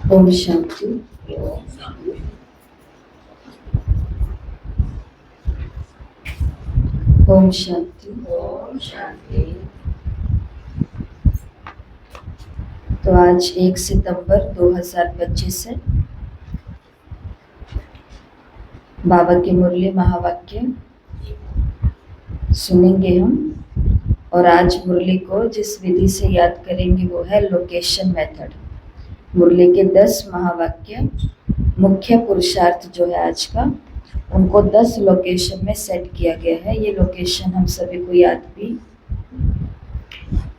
ओम शांति। ओम शांति। ओम शांति। तो आज 1 सितंबर 2025 है। बाबा की मुरली महावाक्य सुनेंगे हम। और आज मुरली को जिस विधि से याद करेंगे वो है लोकेशन मेथड। मुरली के 10 महावाक्य मुख्य पुरुषार्थ जो है आज का, उनको 10 लोकेशन में सेट किया गया है। ये लोकेशन हम सभी को याद भी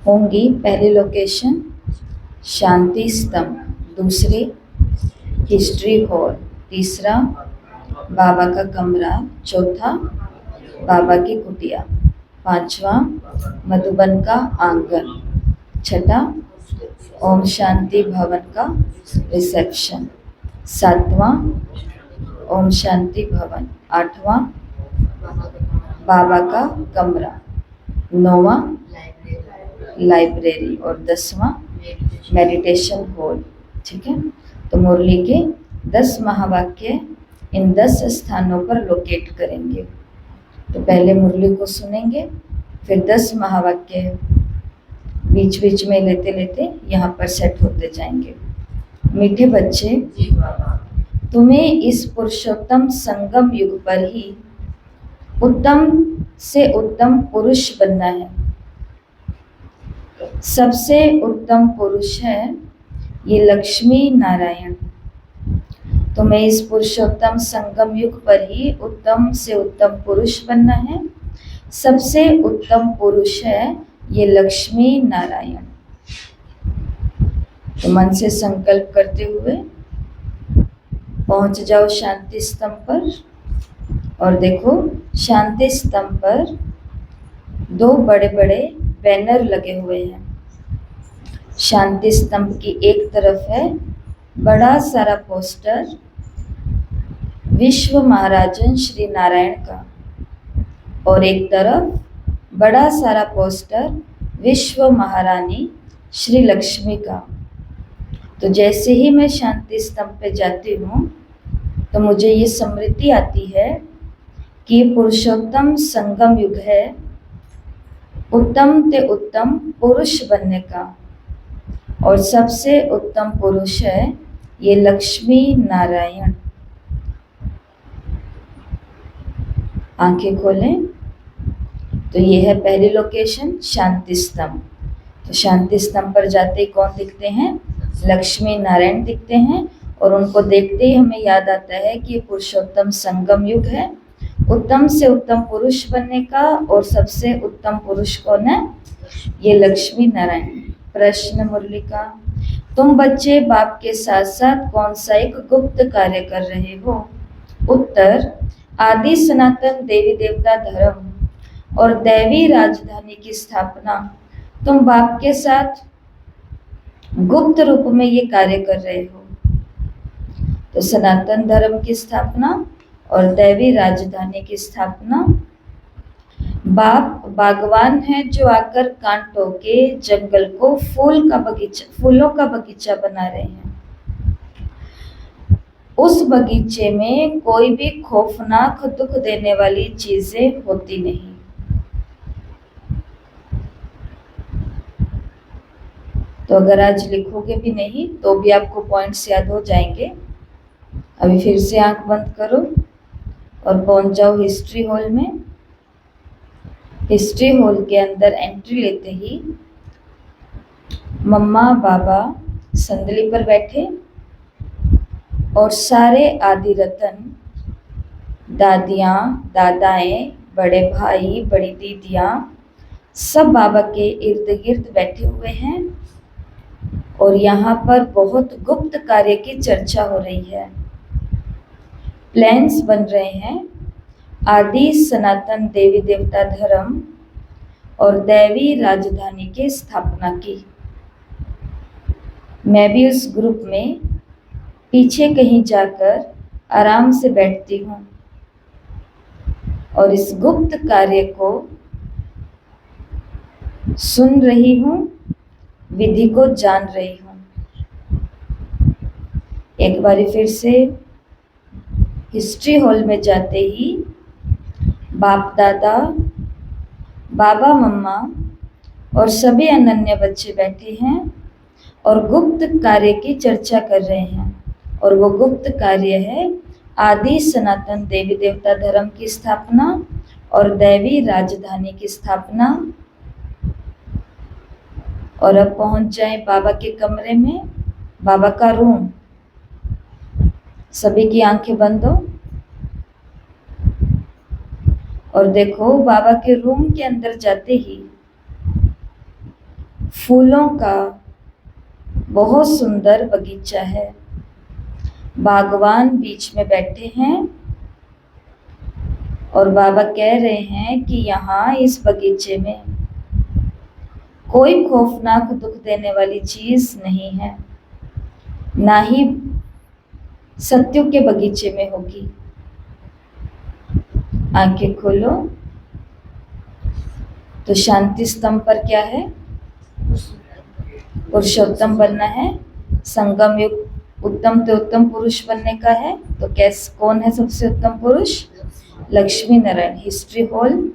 होंगी। पहली लोकेशन शांति स्तंभ, दूसरी हिस्ट्री हॉल, तीसरा बाबा का कमरा, चौथा बाबा की कुटिया, पांचवा मधुबन का आंगन, छठा ओम शांति भवन का रिसेप्शन, सातवां ओम शांति भवन, आठवां बाबा का कमरा, नौवां लाइब्रेरी और 10वां मेडिटेशन हॉल। ठीक है, तो मुरली के 10 महावाक्य इन 10 स्थानों पर लोकेट करेंगे। तो पहले मुरली को सुनेंगे, फिर 10 महावाक्य बीच बीच में लेते लेते यहाँ पर सेट होते जाएंगे। मीठे बच्चे, तुम्हें इस पुरुषोत्तम संगम युग पर ही उत्तम से उत्तम पुरुष बनना है। सबसे उत्तम पुरुष है ये लक्ष्मी नारायण। तुम्हें इस पुरुषोत्तम संगम युग पर ही उत्तम से उत्तम पुरुष बनना है। सबसे उत्तम पुरुष है ये लक्ष्मी नारायण। तो मन से संकल्प करते हुए पहुंच जाओ शांति स्तंभ पर और देखो शांति स्तंभ पर 2 बड़े बड़े बैनर लगे हुए हैं। शांति स्तंभ की एक तरफ है बड़ा सारा पोस्टर विश्व महाराजन श्री नारायण का, और एक तरफ बड़ा सारा पोस्टर विश्व महारानी श्री लक्ष्मी का। तो जैसे ही मैं शांति स्तंभ पे जाती हूँ तो मुझे ये स्मृति आती है कि पुरुषोत्तम संगम युग है उत्तम ते उत्तम पुरुष बनने का, और सबसे उत्तम पुरुष है ये लक्ष्मी नारायण। आंखें खोलें। तो ये है पहली लोकेशन शांति स्तंभ। तो शांति स्तंभ पर जाते ही कौन दिखते हैं? लक्ष्मी नारायण दिखते हैं, और उनको देखते ही हमें याद आता है कि ये पुरुषोत्तम संगम युग है उत्तम से उत्तम पुरुष बनने का, और सबसे उत्तम पुरुष कौन है? ये लक्ष्मी नारायण। प्रश्न मुरली का, तुम बच्चे बाप के साथ साथ कौन सा एक गुप्त कार्य कर रहे हो? उत्तर, आदि सनातन देवी देवता धर्म और दैवी राजधानी की स्थापना तुम बाप के साथ गुप्त रूप में ये कार्य कर रहे हो। तो सनातन धर्म की स्थापना और दैवी राजधानी की स्थापना। बाप बागवान है जो आकर कांटों के जंगल को फूलों का बगीचा बना रहे हैं। उस बगीचे में कोई भी खौफनाक दुख देने वाली चीजें होती नहीं। तो अगर आज लिखोगे भी नहीं तो भी आपको पॉइंट्स याद हो जाएंगे। अभी फिर से आंख बंद करो और पहुंच जाओ हिस्ट्री हॉल में। हिस्ट्री हॉल के अंदर एंट्री लेते ही मम्मा बाबा संदली पर बैठे और सारे आदि रतन, दादियाँ, दादाएं, बड़े भाई, बड़ी दीदियाँ सब बाबा के इर्द गिर्द बैठे हुए हैं, और यहाँ पर बहुत गुप्त कार्य की चर्चा हो रही है। प्लान्स बन रहे हैं आदि सनातन देवी देवता धर्म और दैवी राजधानी की स्थापना की। मैं भी उस ग्रुप में पीछे कहीं जाकर आराम से बैठती हूँ और इस गुप्त कार्य को सुन रही हूँ, विधि को जान रही हूँ। एक बारी फिर से हिस्ट्री हॉल में जाते ही बाप दादा, बाबा मम्मा और सभी अनन्य बच्चे बैठे हैं और गुप्त कार्य की चर्चा कर रहे हैं। और वो गुप्त कार्य है आदि सनातन देवी देवता धर्म की स्थापना और दैवी राजधानी की स्थापना। और अब पहुंच जाए बाबा के कमरे में, बाबा का रूम। सभी की आंखें बंद हो और देखो बाबा के रूम के अंदर जाते ही फूलों का बहुत सुंदर बगीचा है। बागवान बीच में बैठे हैं और बाबा कह रहे हैं कि यहाँ इस बगीचे में कोई खौफनाक दुख देने वाली चीज नहीं है, ना ही सत्यों के बगीचे में होगी। आंखें खोलो तो शांति स्तंभ पर क्या है? पुरुषोत्तम बनना है। संगम युग उत्तम से उत्तम पुरुष बनने का है। तो कैसे, कौन है सबसे उत्तम पुरुष? लक्ष्मी नारायण। हिस्ट्री हॉल,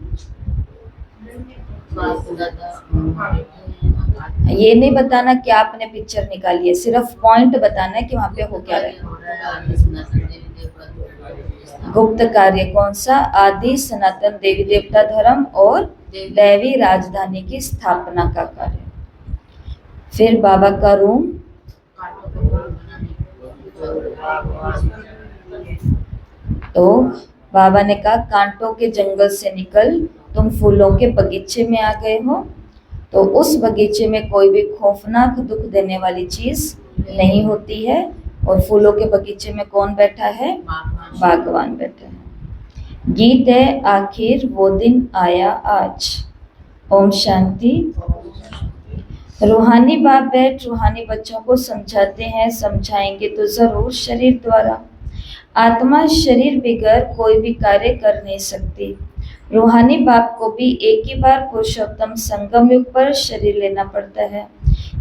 ये नहीं बताना कि आपने पिक्चर निकाली है, सिर्फ पॉइंट बताना है कि वहां पे हो क्या रहा है। गुप्त कार्य कौन सा? आदि सनातन देवी देवता धर्म और दैवी राजधानी की स्थापना का कार्य। फिर बाबा का रूम, तो बाबा ने कहा कांटों के जंगल से निकल तुम फूलों के बगीचे में आ गए हो। तो उस बगीचे में कोई भी खौफनाक दुख देने वाली चीज नहीं होती है। और फूलों के बगीचे में कौन बैठा है? बागवान बैठा है। गीत है आखिर वो दिन आया आज। ओम शांति। रूहानी बाप बैठ रूहानी बच्चों को समझाते हैं, समझाएंगे तो जरूर शरीर द्वारा। आत्मा शरीर बिगर कोई भी कार्य कर नहीं सकती। रूहानी बाप को भी एक ही बार पुरुषोत्तम संगम युग पर शरीर लेना पड़ता है।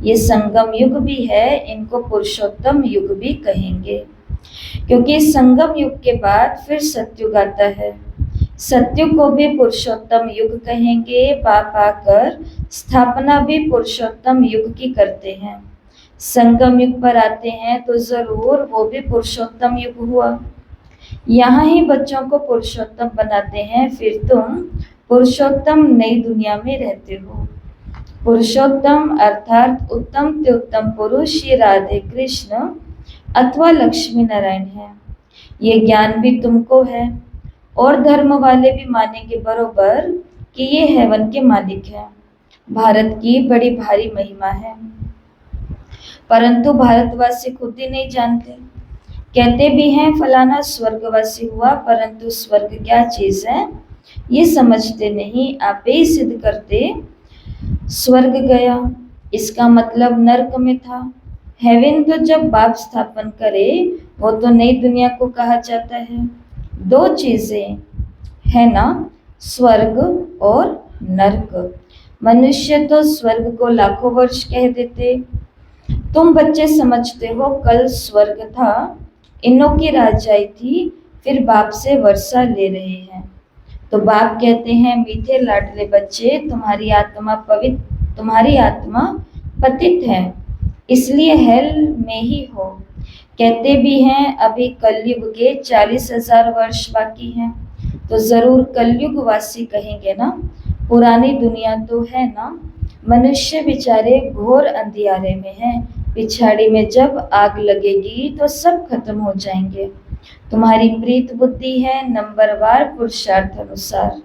ये संगम युग भी है, इनको पुरुषोत्तम युग भी कहेंगे, क्योंकि संगम युग के बाद फिर सतयुग आता है। सतयुग को भी पुरुषोत्तम युग कहेंगे। बाप आकर स्थापना भी पुरुषोत्तम युग की करते हैं। संगम युग पर आते हैं तो जरूर वो भी पुरुषोत्तम युग हुआ। यहाँ ही बच्चों को पुरुषोत्तम बनाते हैं, फिर तुम पुरुषोत्तम नई दुनिया में रहते हो। पुरुषोत्तम अर्थात उत्तम से उत्तम पुरुष ये राधे कृष्ण अथवा लक्ष्मी नारायण है। ये ज्ञान भी तुमको है और धर्म वाले भी मानेंगे बरोबर कि ये हेवन के मालिक है। भारत की बड़ी भारी महिमा है, परंतु भारतवासी खुद ही नहीं जानते। कहते भी हैं फलाना स्वर्गवासी हुआ, परंतु स्वर्ग क्या चीज है ये समझते नहीं। आप ही सिद्ध करते स्वर्ग गया, इसका मतलब नरक में था। हेवन तो जब बाप स्थापन करे वो तो नई दुनिया को कहा जाता है। दो चीजें है ना, स्वर्ग और नरक। मनुष्य तो स्वर्ग को लाखों वर्ष कह देते। तुम बच्चे समझते हो कल स्वर्ग था, इनों की राजाई थी, फिर बाप से वर्षा ले रहे हैं। तो बाप कहते हैं मीठे लाडले बच्चे, तुम्हारी आत्मा पतित है, इसलिए हेल में ही हो। कहते भी हैं अभी कलयुग के 40,000 वर्ष बाकी हैं, तो जरूर कलयुग वासी कहेंगे ना। पुरानी दुनिया तो है ना। मनुष्य बेचारे घोर अंधियारे में हैं, पिछाड़ी में जब आग लगेगी तो सब खत्म हो जाएंगे। तुम्हारी प्रीत बुद्धि है नंबरवार पुरुषार्थ अनुसार।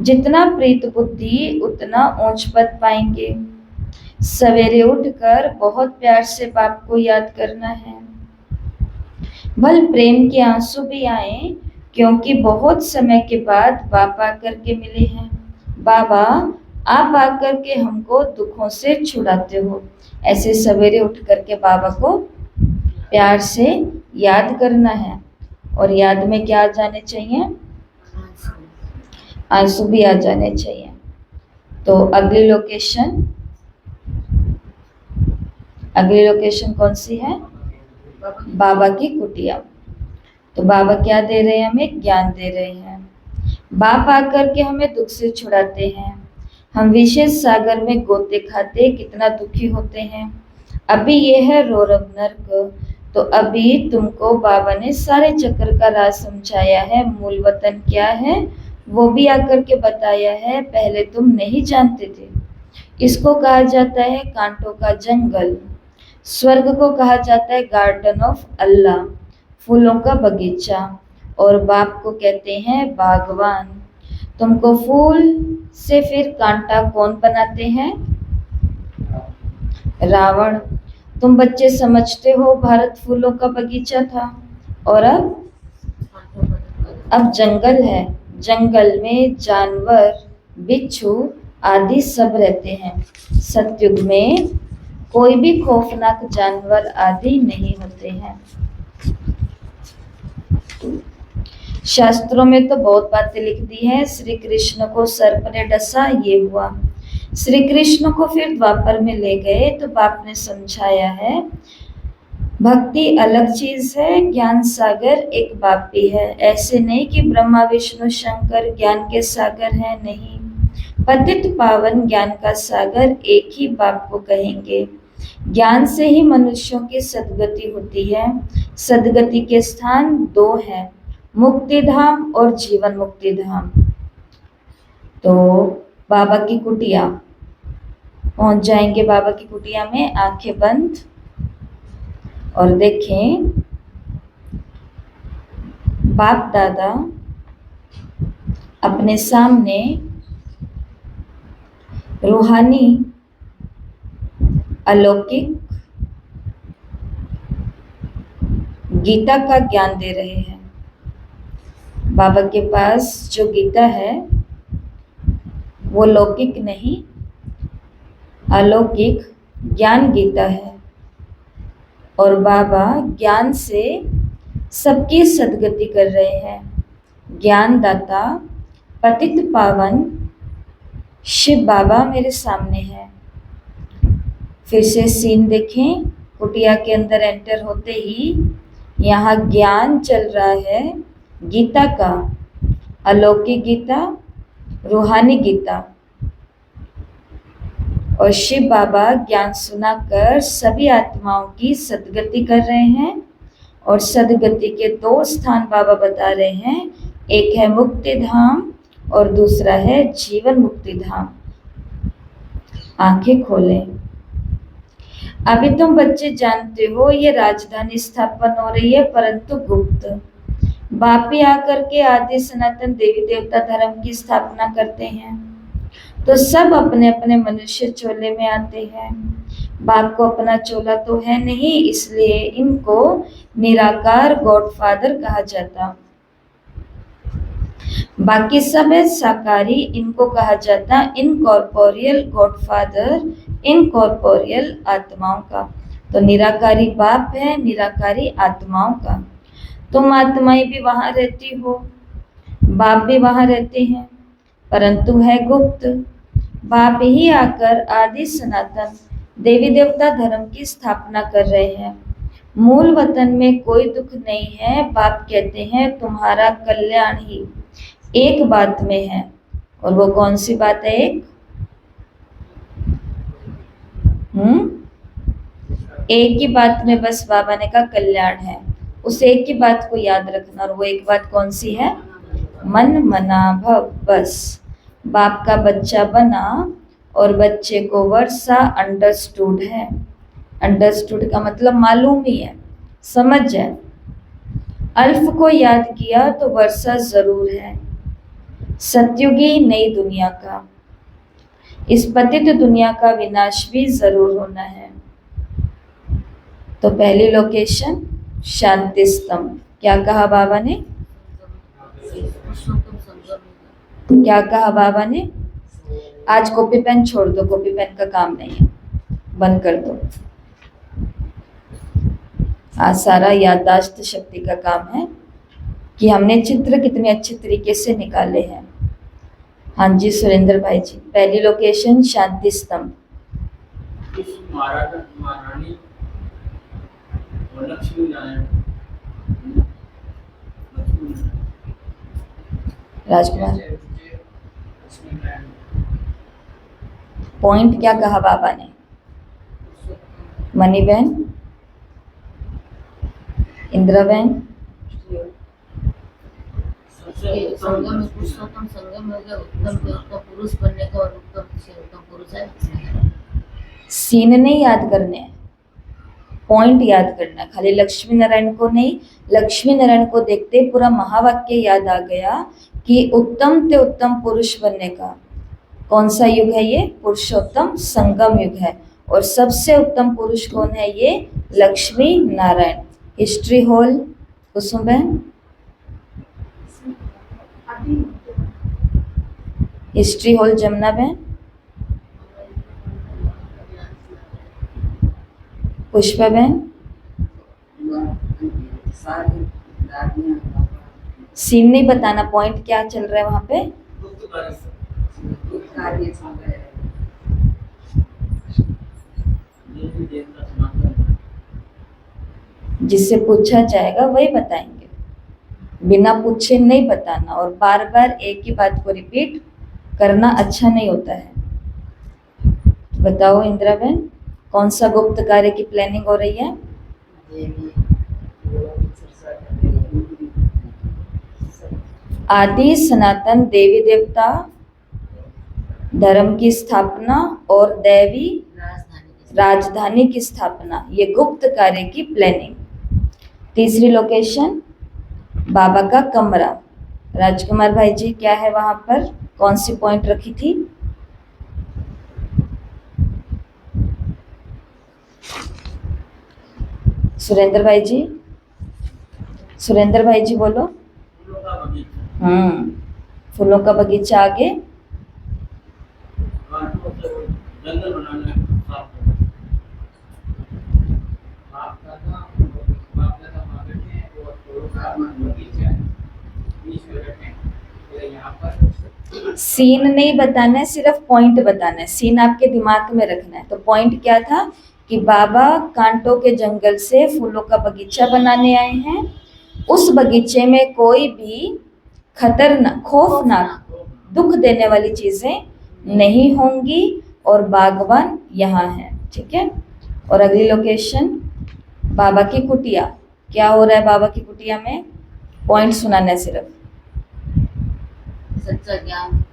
जितना प्रीत बुद्धि उतना ऊंच पद पाएंगे। सवेरे उठकर बहुत प्यार से बाप को याद करना है। भल प्रेम के आंसू भी आए, क्योंकि बहुत समय के बाद बाप आकर के मिले हैं। बाबा आप आकर के हमको दुखों से छुड़ाते हो। ऐसे सवेरे उठ करके बाबा को प्यार से याद करना है। और याद में क्या आ जाने चाहिए? आंसू भी आ जाने चाहिए। तो अगली लोकेशन कौन सी है? बाबा की कुटिया। तो बाबा क्या दे रहे हैं हमें? ज्ञान दे रहे हैं। बाप आकर के हमें दुख से छुड़ाते हैं। हम विशेष सागर में गोते खाते कितना दुखी होते हैं। अभी ये है रौरव नर्क। तो अभी तुमको बाबा ने सारे चक्र का राज समझाया है, मूल वतन क्या है वो भी आकर के बताया है, पहले तुम नहीं जानते थे। इसको कहा जाता है कांटों का जंगल। स्वर्ग को कहा जाता है गार्डन ऑफ अल्लाह, फूलों का बगीचा। और बाप को कहते हैं बागवान। तुमको फूल से फिर कांटा कौन बनाते हैं? रावण। तुम बच्चे समझते हो भारत फूलों का बगीचा था, और अब जंगल है। जंगल में जानवर, बिच्छू आदि सब रहते हैं। सतयुग में कोई भी खौफनाक जानवर आदि नहीं होते हैं। शास्त्रों में तो बहुत बातें लिख दी है। श्री कृष्ण को सर्प ने डसा, ये हुआ। श्री कृष्ण को फिर द्वापर में ले गए तो बाप ने समझाया है भक्ति अलग चीज है, ज्ञान सागर एक बाप भी है। ऐसे नहीं कि ब्रह्मा विष्णु शंकर ज्ञान के सागर हैं, नहीं। पतित पावन ज्ञान का सागर एक ही बाप को कहेंगे। ज्ञान से ही मनुष्यों की सद्गति होती है। सद्गति के स्थान दो हैं, मुक्ति धाम और जीवन मुक्ति धाम। तो बाबा की कुटिया पहुंच जाएंगे। बाबा की कुटिया में आंखें बंद और देखें बाप दादा अपने सामने रूहानी अलौकिक गीता का ज्ञान दे रहे हैं। बाबा के पास जो गीता है वो लौकिक नहीं, अलौकिक ज्ञान गीता है। और बाबा ज्ञान से सबकी सद्गति कर रहे हैं। ज्ञान दाता पतित पावन शिव बाबा मेरे सामने है। फिर से सीन देखें। कुटिया के अंदर एंटर होते ही यहाँ ज्ञान चल रहा है गीता का, अलौकिक गीता, रूहानी गीता। और शिव बाबा ज्ञान सुनाकर सभी आत्माओं की सद्गति कर रहे हैं। और सद्गति के दो स्थान बाबा बता रहे हैं, एक है मुक्ति धाम और दूसरा है जीवन मुक्ति धाम। आंखें खोलें। अभी तुम बच्चे जानते हो ये राजधानी स्थापन हो रही है, परंतु गुप्त। बाप ही आकर के आदि सनातन देवी देवता धर्म की स्थापना करते हैं। तो सब अपने अपने मनुष्य चोले में आते हैं। बाप को अपना चोला तो है नहीं, इसलिए इनको निराकार गॉडफादर कहा जाता। बाकी सब है साकारी, इनको कहा जाता इनकॉर्पोरियल गॉडफादर, इनकॉर्पोरियल आत्माओं का। तो निराकारी बाप है, निराकारी आत्माओं का। तुम आत्माएं भी वहां रहती हो, बाप भी वहां रहते हैं, परंतु है गुप्त। बाप ही आकर आदि सनातन देवी देवता धर्म की स्थापना कर रहे हैं। मूल वतन में कोई दुख नहीं है। बाप कहते हैं तुम्हारा कल्याण ही एक बात में है। और वो कौन सी बात है? एक ही बात में बस बाबा ने कहा कल्याण है। उस एक ही बात को याद रखना। और वो एक बात कौन सी है? मन मना भव। बस बाप का बच्चा बना और बच्चे को वर्षा अंडरस्टूड है। अंडरस्टूड का मतलब मालूम ही है, समझ जाए। अल्फ को याद किया तो वर्षा जरूर है। सतयुगी नई दुनिया का, इस पतित दुनिया का विनाश भी जरूर होना है। तो पहली लोकेशन शांति स्तंभ। क्या कहा बाबा ने? क्या कहा बाबा ने? आज कॉपी पेन छोड़ दो, कॉपी पेन का काम नहीं है, बंद कर दो। आज सारा याददाश्त शक्ति का काम है कि हमने चित्र कितने अच्छे तरीके से निकाले हैं। हाँ जी सुरेंद्र भाई जी, पहली लोकेशन शांति स्तंभ। और लक्ष्मी नारायण राजकुमार लक्ष्मी नारायण पॉइंट क्या कहा बाबा ने? मनी बहन, इंदिरा बहन, संगम में पुरुषोत्तम संगम हो गया, उत्तम से उत्तम पुरुष बनने का और उत्तम से उत्तम पुरुष है। सीन नहीं याद करने हैं, पॉइंट याद करना है। खाली लक्ष्मी नारायण को नहीं, लक्ष्मी नारायण को देखते पूरा महावाक्य याद आ गया कि उत्तम ते उत्तम पुरुष बनने का कौन सा युग है? ये पुरुषोत्तम संगम युग है। और सबसे उत्तम पुरुष कौन है? ये लक्ष्मी नारायण। हिस्ट्री हॉल कुसुम बहन, हिस्ट्री हॉल जमुना बहन, पुष्पा बहन। सीन नहीं बताना, पॉइंट क्या चल रहा है वहां पे? जिससे पूछा जाएगा वही बताएंगे, बिना पूछे नहीं बताना। और बार बार एक ही बात को रिपीट करना अच्छा नहीं होता है। बताओ इंदिरा बहन, कौन सा गुप्त कार्य की प्लानिंग हो रही है? आदि सनातन देवी देवता धर्म की स्थापना और दैवी राजधानी की स्थापना, ये गुप्त कार्य की प्लानिंग। तीसरी लोकेशन बाबा का कमरा। राजकुमार भाई जी, क्या है वहां पर? कौन सी पॉइंट रखी थी? सुरेंद्र भाई जी, सुरेंद्र भाई जी बोलो। फूलों का बगीचा आगे जंगल बनाना है, सीन नहीं बताना है, सिर्फ पॉइंट बताना है। सीन आपके दिमाग में रखना है। तो पॉइंट क्या था कि बाबा कांटों के जंगल से फूलों का बगीचा बनाने आए हैं। उस बगीचे में कोई भी खतरनाक, खौफनाक, दुख देने वाली चीजें नहीं होंगी और बागवान यहाँ है। ठीक है। और अगली लोकेशन बाबा की कुटिया। क्या हो रहा है बाबा की कुटिया में? पॉइंट सुनाना है सिर्फ। सच्चा ज्ञान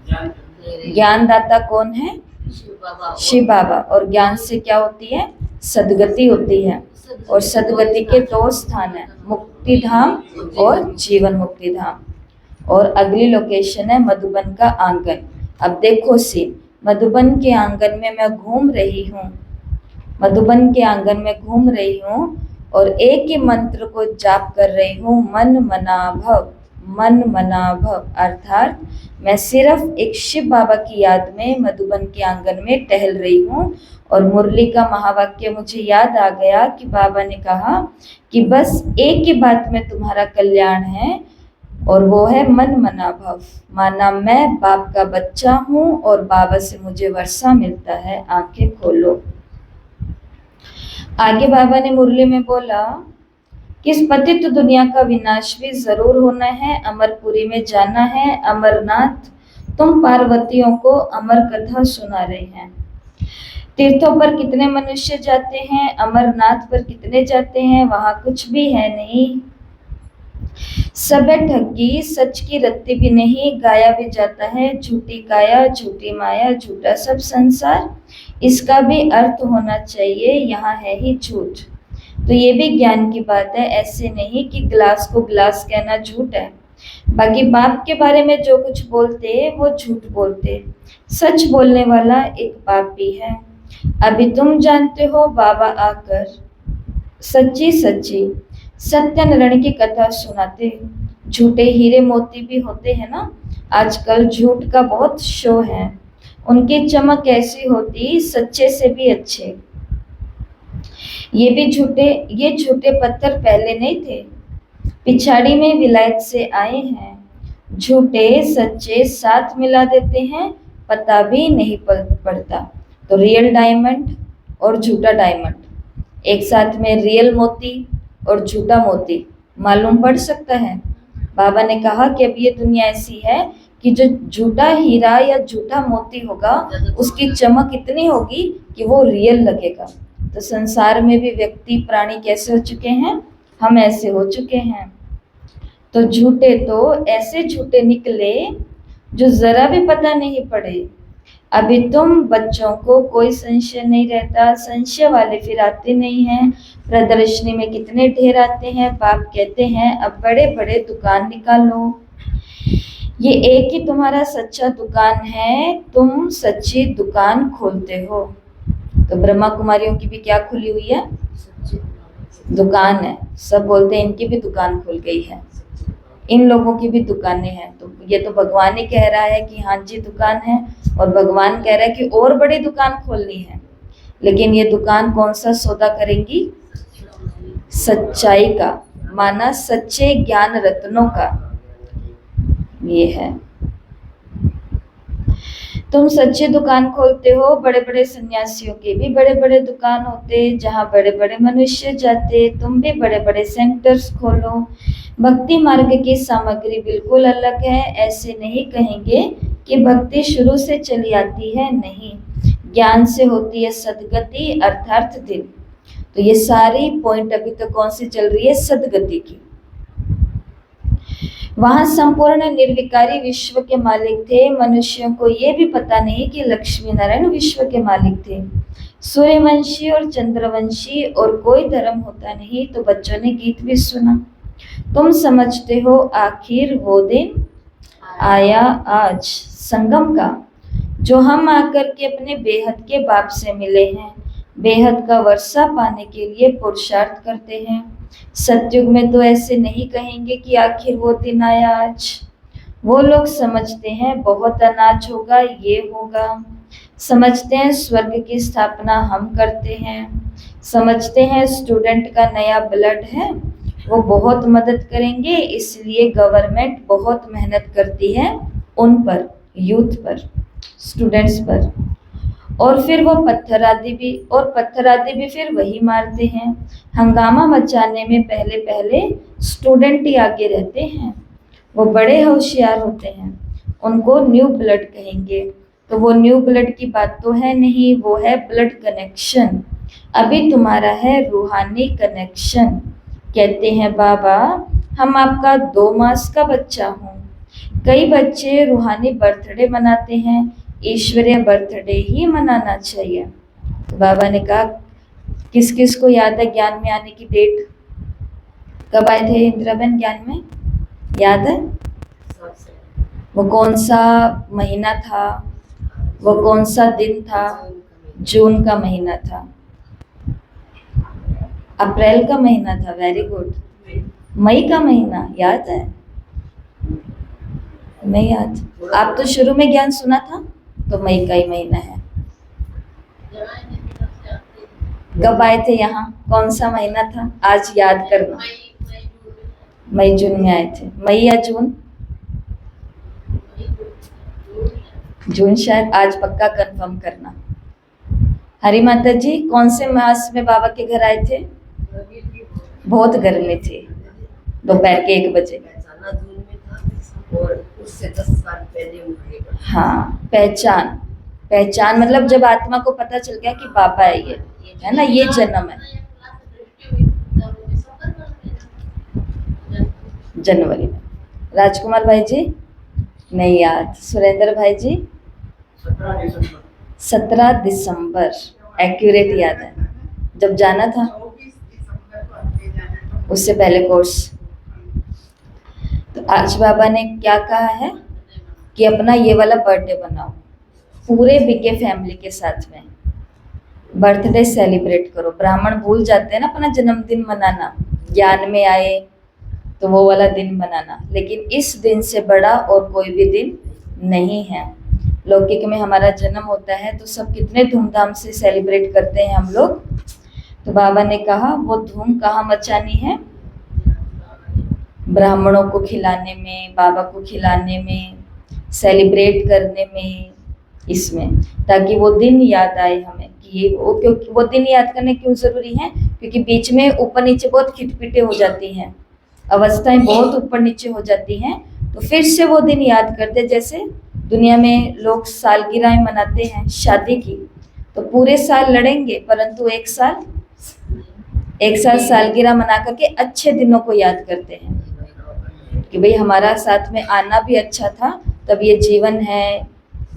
ज्ञानदाता कौन है? शिव बाबा। शिव बाबा। और ज्ञान से क्या होती है? सदगति होती है। और सदगति के दो स्थान है, मुक्ति धाम और जीवन मुक्ति धाम। और अगली लोकेशन है मधुबन का आंगन। अब देखो सीन, मधुबन के आंगन में मैं घूम रही हूँ, मधुबन के आंगन में घूम रही हूँ और एक ही मंत्र को जाप कर रही हूँ, मन मना भव, मन मना भव। अर्थात मैं सिर्फ एक शिव बाबा की याद में मधुबन के आंगन में टहल रही हूँ। और मुरली का महावाक्य मुझे याद आ गया कि बाबा ने कहा कि बस एक ही बात में तुम्हारा कल्याण है और वो है मन मना भव। माना मैं बाप का बच्चा हूँ और बाबा से मुझे वर्षा मिलता है, आंखें खोलो। आगे बाबा ने मुरली में बोला कि इस पतित दुनिया का विनाश भी जरूर होना है, अमरपुरी में जाना है। अमरनाथ, तुम पार्वतियों को अमर कथा सुना रहे हैं। तीर्थों पर कितने मनुष्य जाते हैं, अमरनाथ पर कितने जाते हैं? वहां कुछ भी है नहीं, सब है ठगी, सच की रत्ती भी नहीं, गाया भी जाता है झूठी काया, झूठी माया, झूठा सब संसार। इसका भी अर्थ होना चाहिए, यहाँ है ही झूठ। तो ये भी ज्ञान की बात है, ऐसे नहीं कि ग्लास को ग्लास कहना झूठ है। बाकी बाप के बारे में जो कुछ बोलते वो झूठ बोलते, सच बोलने वाला एक बाप भी है। अभी तुम जानते हो बाबा आकर सच्ची सच्ची सत्यनारायण की कथा सुनाते। झूठे हीरे मोती भी होते हैं ना, आजकल झूठ का बहुत शो है, उनकी चमक ऐसी होती सच्चे से भी अच्छे। ये झूठे पत्थर पहले नहीं थे, पिछाड़ी में विलायत से आए हैं। झूठे सच्चे साथ मिला देते हैं, पता भी नहीं पड़ता। तो रियल डायमंड और झूठा डायमंड एक साथ में, रियल मोती और झूठा मोती मालूम पड़ सकता है। बाबा ने कहा कि अब ये दुनिया ऐसी है कि जो झूठा हीरा या झूठा मोती होगा उसकी चमक इतनी होगी कि वो रियल लगेगा। तो संसार में भी व्यक्ति प्राणी कैसे हो चुके हैं, हम ऐसे हो चुके हैं। तो झूठे तो ऐसे झूठे निकले जो जरा भी पता नहीं पड़े। अभी तुम बच्चों को कोई संशय नहीं रहता, संशय वाले फिर आते नहीं हैं। प्रदर्शनी में कितने ढेर आते हैं। बाप कहते हैं अब बड़े बड़े दुकान निकालो, ये एक ही तुम्हारा सच्चा दुकान है, तुम सच्ची दुकान खोलते हो। तो ब्रह्मा कुमारियों की भी क्या खुली हुई है, दुकान है। सब बोलते हैं इनकी भी दुकान खुल गई है, इन लोगों की भी दुकानें हैं। तो ये तो भगवान ही कह रहा है कि हाँ जी दुकान है, और भगवान कह रहा है कि और बड़ी दुकान खोलनी है। लेकिन ये दुकान कौन सा सौदा करेंगी, सच्चाई का, माना सच्चे ज्ञान रत्नों का। ये है, तुम सच्ची दुकान खोलते हो। बड़े बड़े सन्यासियों के भी बड़े बड़े दुकान होते, जहाँ बड़े बड़े मनुष्य जाते। तुम भी बड़े बड़े सेंटर्स खोलो। भक्ति मार्ग की सामग्री बिल्कुल अलग है। ऐसे नहीं कहेंगे कि भक्ति शुरू से चली आती है, नहीं, ज्ञान से होती है सदगति अर्थात दिन। तो ये सारी पॉइंट अभी तक कौन सी चल रही है, सदगति की। वहां संपूर्ण निर्विकारी विश्व के मालिक थे। मनुष्यों को ये भी पता नहीं कि लक्ष्मी नारायण विश्व के मालिक थे। सूर्यवंशी और चंद्रवंशी और कोई धर्म होता नहीं। तो बच्चों ने गीत भी सुना। तुम समझते हो आखिर वो दिन आया आज संगम का, जो हम आकर के अपने बेहद के बाप से मिले हैं। बेहद का वर्षा पाने के लिए पुरुषार्थ करते हैं। सतयुग में तो ऐसे नहीं कहेंगे कि आखिर वो दिन आया आज। वो लोग समझते हैं बहुत अनाज होगा, ये होगा। समझते हैं स्वर्ग की स्थापना हम करते हैं। समझते हैं स्टूडेंट का नया ब्लड है, वो बहुत मदद करेंगे, इसलिए गवर्नमेंट बहुत मेहनत करती है उन पर, यूथ पर, स्टूडेंट्स पर। और फिर वो पत्थर आदि भी फिर वही मारते हैं। हंगामा मचाने में पहले पहले स्टूडेंट ही आगे रहते हैं। वो बड़े होशियार होते हैं, उनको न्यू ब्लड कहेंगे। तो वो न्यू ब्लड की बात तो है नहीं, वो है ब्लड कनेक्शन। अभी तुम्हारा है रूहानी कनेक्शन। कहते हैं बाबा हम आपका 2 मास का बच्चा हूँ। कई बच्चे रूहानी बर्थडे मनाते हैं, ईश्वरीय बर्थडे ही मनाना चाहिए। तो बाबा ने कहा किस किस को याद है ज्ञान में आने की डेट, कब आए थे इंदिराबेन ज्ञान में, याद है? वो कौन सा महीना था, वो कौन सा दिन था? जून का महीना था, अप्रैल का महीना था, वेरी गुड। मई का महीना याद है? नहीं याद? आप तो शुरू में ज्ञान सुना था, तो मई का ही महीना है। कब आए थे यहाँ, कौन सा महीना था? आज याद करना। मई जून में आए थे, मई या जून? जून शायद, आज पक्का कंफर्म करना। हरी माता जी कौन से मास में बाबा के घर आए थे? बहुत गर्मी थी, दोपहर के 1 बजे। और उससे 10 साल पहले हाँ, पहचान मतलब जब आत्मा को पता चल गया कि बाबा है, ये है ना, ये जन्म है। जनवरी में। राजकुमार भाई जी नहीं याद। सुरेंद्र भाई जी 17 दिसंबर एक्यूरेट याद है, जब जाना था, उससे पहले कोर्स। तो आज बाबा ने क्या कहा है कि अपना ये वाला बर्थडे बनाओ, पूरे बीके फैमिली के साथ में बर्थडे सेलिब्रेट करो। ब्राह्मण भूल जाते हैं ना अपना जन्मदिन मनाना, ज्ञान में आए तो वो वाला दिन मनाना, लेकिन इस दिन से बड़ा और कोई भी दिन नहीं है। लौकिक में हमारा जन्म होता है तो सब कितने धूमधाम से सेलिब्रेट करते हैं हम लोग। तो बाबा ने कहा वो धूम कहाँ मचानी है, ब्राह्मणों को खिलाने में, बाबा को खिलाने में, सेलिब्रेट करने में, इसमें, ताकि वो दिन याद आए हमें कि ये वो, क्योंकि वो दिन याद करने क्यों ज़रूरी है, क्योंकि बीच में ऊपर नीचे बहुत खिटपिटे हो जाती हैं, अवस्थाएं बहुत ऊपर नीचे हो जाती हैं, तो फिर से वो दिन याद करते। जैसे दुनिया में लोग सालगिरह मनाते हैं शादी की, तो पूरे साल लड़ेंगे परंतु एक साल सालगिरह मना करके अच्छे दिनों को याद करते हैं कि भाई हमारा साथ में आना भी अच्छा था, तब ये जीवन है,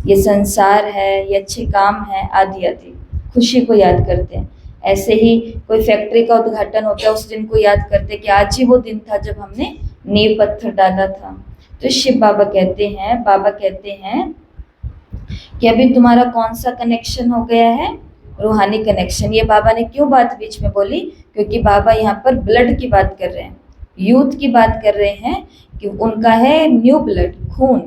ये संसार है, ये अच्छे काम है, आदि आदि खुशी को याद करते हैं। ऐसे ही कोई फैक्ट्री का उद्घाटन होता है, उस दिन को याद करते हैं कि आज ही वो दिन था जब हमने नींव पत्थर डाला था। तो शिव बाबा कहते हैं कि अभी तुम्हारा कौन सा कनेक्शन हो गया है, रूहानी कनेक्शन। ये बाबा ने क्यों बात बीच में बोली, क्योंकि बाबा यहाँ पर ब्लड की बात कर रहे हैं, यूथ की बात कर रहे हैं कि उनका है न्यू ब्लड, खून,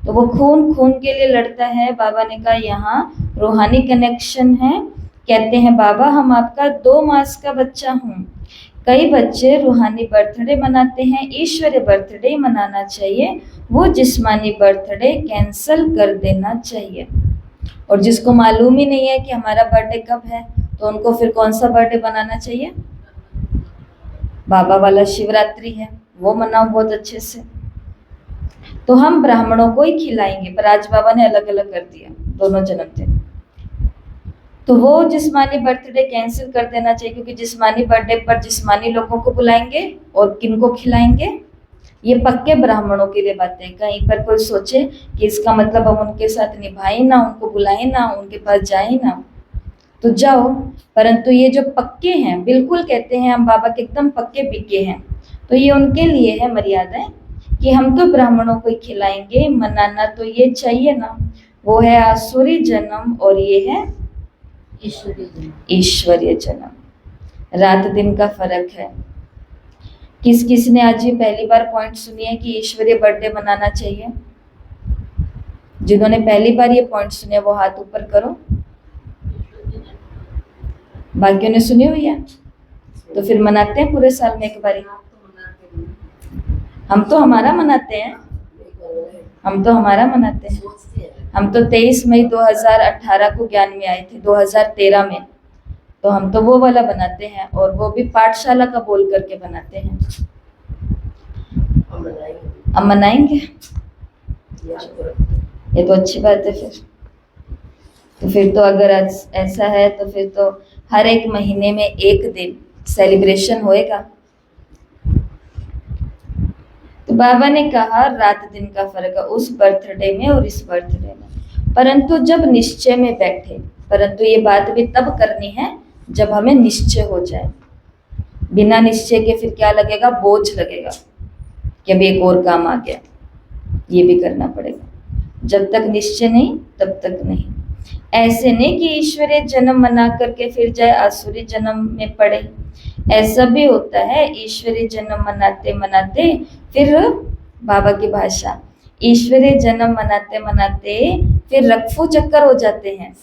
तो वो खून के लिए लड़ता है। बाबा ने कहा यहाँ रूहानी कनेक्शन है। कहते हैं बाबा हम आपका 2 मास का बच्चा हूँ। कई बच्चे रूहानी बर्थडे मनाते हैं, ईश्वरीय बर्थडे मनाना चाहिए, वो जिस्मानी बर्थडे कैंसल कर देना चाहिए। और जिसको मालूम ही नहीं है कि हमारा बर्थडे कब है, तो उनको फिर कौन सा बर्थडे बनाना चाहिए, बाबा वाला शिवरात्रि है, वो मनाओ बहुत अच्छे से। तो हम ब्राह्मणों को ही खिलाएंगे, पर आज बाबा ने अलग अलग कर दिया दोनों जन्मदिन। तो वो जिस्मानी बर्थडे कैंसिल कर देना चाहिए, क्योंकि जिस्मानी बर्थडे पर जिस्मानी लोगों को बुलाएंगे और किनको खिलाएंगे, ये पक्के ब्राह्मणों के लिए बातें। कहीं पर कोई सोचे कि इसका मतलब हम उनके साथ निभाएं ना, उनको बुलाएं ना, उनके पास जाएं ना, तो जाओ, परंतु ये जो पक्के हैं, बिल्कुल कहते हैं हम बाबा के एकदम पक्के पिक्के हैं, तो ये उनके लिए है मर्यादाएं कि हम तो ब्राह्मणों को ही खिलाएंगे। मनाना तो ये चाहिए ना, वो है आसुरी जन्म और ये है ईश्वरीय जन्म। रात दिन का फर्क है। किस किस ने आज ये पहली बार पॉइंट सुनी है कि ईश्वरीय बर्थडे मनाना चाहिए? जिन्होंने पहली बार ये पॉइंट सुने वो हाथ ऊपर करो। बाकियों ने सुनी हुई है? तो फिर मनाते हैं पूरे साल में एक बारी। हम तो हमारा मनाते हैं, हम तो 23 मई 2018 को ज्ञान में आए थे, 2013 में, तो हम तो वो वाला बनाते हैं, और वो भी पाठशाला का बोल करके बनाते हैं। अब मनाएंगे, ये तो अच्छी बात है। फिर तो अगर ऐसा है तो फिर तो हर एक महीने में एक दिन सेलिब्रेशन होएगा। तो बाबा ने कहा रात दिन का फर्क है उस बर्थडे में और इस बर्थडे में, परंतु जब निश्चय में बैठे, परंतु ये बात भी तब करनी है जब हमें निश्चय हो जाए। बिना निश्चय के फिर क्या लगेगा, बोझ लगेगा कि अब एक और काम आ गया, ये भी करना पड़ेगा। जब तक निश्चय नहीं तब तक नहीं। ऐसे नहीं कि ईश्वरीय जन्म मना करके फिर जाए आसुरी जन्म में पड़े। ऐसा भी होता है, ईश्वरीय जन्म मनाते मनाते फिर बाबा की भाषा, ईश्वरीय जन्म मनाते मनाते फिर रक्फू चक्कर हो जाते हैं।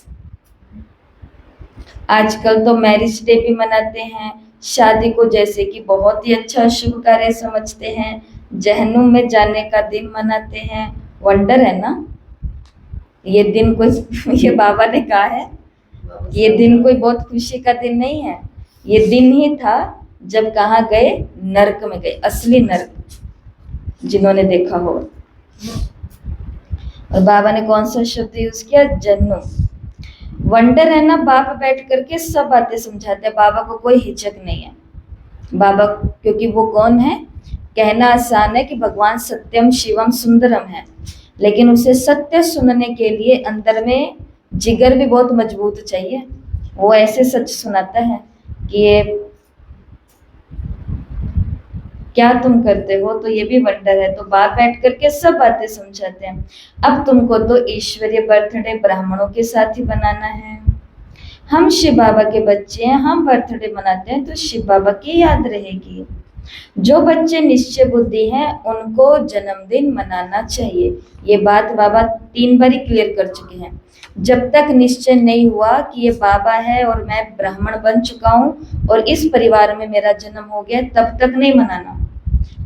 आजकल तो मैरिज डे भी मनाते हैं, शादी को जैसे कि बहुत ही अच्छा शुभ कार्य समझते हैं, जहन्नुम में जाने का दिन मनाते हैं। वंडर है ना, ये दिन कोई ये बाबा ने कहा है, ये दिन कोई बहुत खुशी का दिन नहीं है। ये दिन ही था जब कहाँ गए, नरक में गए, असली नरक, जिन्होंने देखा हो। और बाबा ने कौन सा शब्द यूज किया, जन्नू। वंडर है ना, बाप बैठ करके सब बातें समझाते हैं, बाबा को कोई हिचक नहीं है। बाबा क्योंकि वो कौन है, कहना आसान है कि भगवान सत्यम शिवम सुंदरम है, लेकिन उसे सत्य सुनने के लिए अंदर में जिगर भी बहुत मजबूत चाहिए। वो ऐसे सच सुनाता है कि ये क्या तुम करते हो, तो ये भी वंडर है। तो बाप बैठ करके सब बातें समझाते हैं। अब तुमको तो ईश्वरीय बर्थडे ब्राह्मणों के साथ ही बनाना है। हम शिव बाबा के बच्चे हैं, हम बर्थडे मनाते हैं तो शिव बाबा की याद रहेगी। जो बच्चे निश्चय बुद्धि हैं उनको जन्मदिन मनाना चाहिए। ये बात बाबा 3 बार क्लियर कर चुके हैं। जब तक निश्चय नहीं हुआ कि ये बाबा है और मैं ब्राह्मण बन चुका हूँ और इस परिवार में मेरा जन्म हो गया, तब तक नहीं मनाना।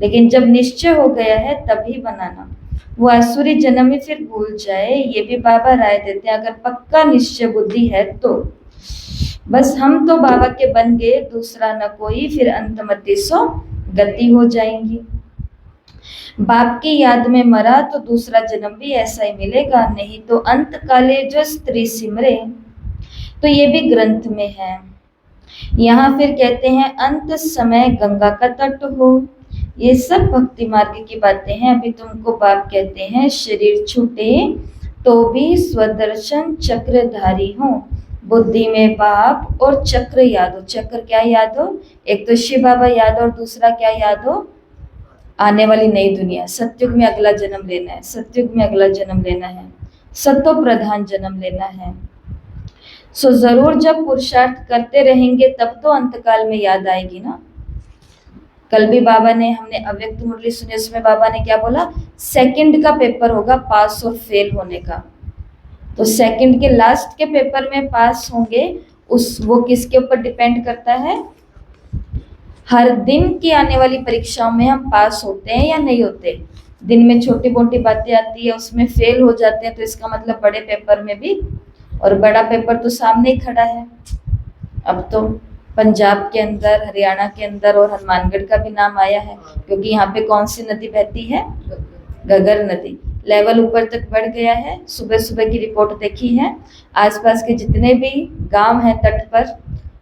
लेकिन जब निश्चय हो गया है तभी बनाना। वो आसुरी जन्म में फिर भूल जाए, ये भी बाबा राय देते हैं, अगर पक्का निश्चय बुद्धि है तो। बस हम तो बाबा के बन गए, दूसरा न कोई, फिर अंतमति सो गति हो जाएंगी। बाप की याद में मरा तो दूसरा जन्म भी ऐसा ही मिलेगा, नहीं तो अंत काले जो स्त्री सिमरे। तो ये भी ग्रंथ में है। यहाँ फिर कहते हैं अंत समय गंगा का तट हो। ये सब भक्ति मार्ग की बातें हैं। अभी तुमको बाप कहते हैं शरीर छूटे तो भी स्वदर्शन चक्रधारी हो, बुद्धि में बाप और चक्र याद हो। चक्र क्या याद हो? एक तो शिव बाबा याद हो और दूसरा क्या याद हो? आने वाली नई दुनिया, सतयुग में अगला जन्म लेना है, सतयुग में अगला जन्म लेना है, सतो प्रधान जन्म लेना है। सो जरूर जब पुरुषार्थ करते रहेंगे तब तो अंतकाल में याद आएगी ना। कल भी बाबा ने, हमने अव्यक्त मुरली सुनी, उसमें बाबा ने क्या बोला? सेकंड का पेपर होगा पास और फेल होने का। तो सेकंड के लास्ट के पेपर में पास होंगे, वो किसके ऊपर डिपेंड करता है? हर दिन की आने वाली परीक्षाओं में हम पास होते हैं या नहीं होते। दिन में छोटी मोटी बातें आती है, उसमें फेल हो जाते हैं, तो इसका मतलब बड़े पेपर में भी, और बड़ा पेपर तो सामने ही खड़ा है। अब तो पंजाब के अंदर, हरियाणा के अंदर और हनुमानगढ़ का भी नाम आया है, क्योंकि यहाँ पे कौन सी नदी बहती है? घग्गर नदी। लेवल ऊपर तक बढ़ गया है। सुबह सुबह की रिपोर्ट देखी है, आसपास के जितने भी गांव हैं तट पर,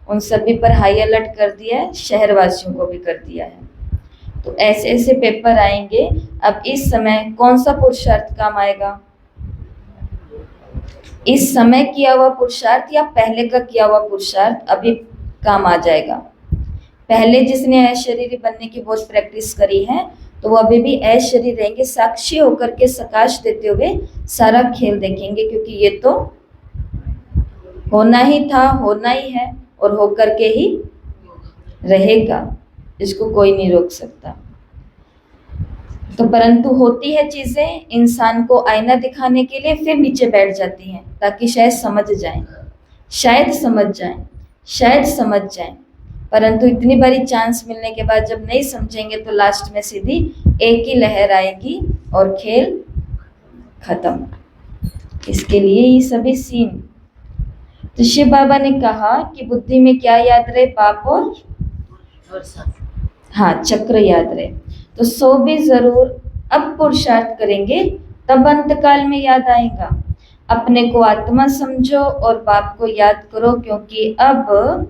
उन सभी पर हाई अलर्ट कर दिया है, शहरवासियों को भी कर दिया है। तो ऐसे ऐसे पेपर आएंगे। अब इस समय कौन सा पुरुषार्थ काम आएगा? इस समय किया हुआ पुरुषार्थ या पहले का किया हुआ पुरुषार्थ अभी काम आ जाएगा। पहले जिसने अशरीरी बनने की बहुत प्रैक्टिस करी है, तो वो अभी भी अशरीर रहेंगे, साक्षी होकर के सकाश देते हुए सारा खेल देखेंगे, क्योंकि ये तो होना ही था, होना ही है और होकर के ही रहेगा। इसको कोई नहीं रोक सकता। तो परंतु होती है चीजें इंसान को आईना दिखाने के लिए, फिर नीचे बैठ जाती हैं ताकि शायद समझ जाएं, शायद समझ जाएं, शायद समझ जाएं। परंतु इतनी बारी चांस मिलने के बाद जब नहीं समझेंगे तो लास्ट में सीधी एक ही लहर आएगी और खेल खत्म। इसके लिए ये सभी सीन। तो शिव बाबा ने कहा कि बुद्धि में क्या याद रहे? पाप और हाँ, चक्र याद रहे। तो सो भी जरूर अब पुरुषार्थ करेंगे तब अंतकाल में याद आएगा। अपने को आत्मा समझो और बाप को याद करो, क्योंकि अब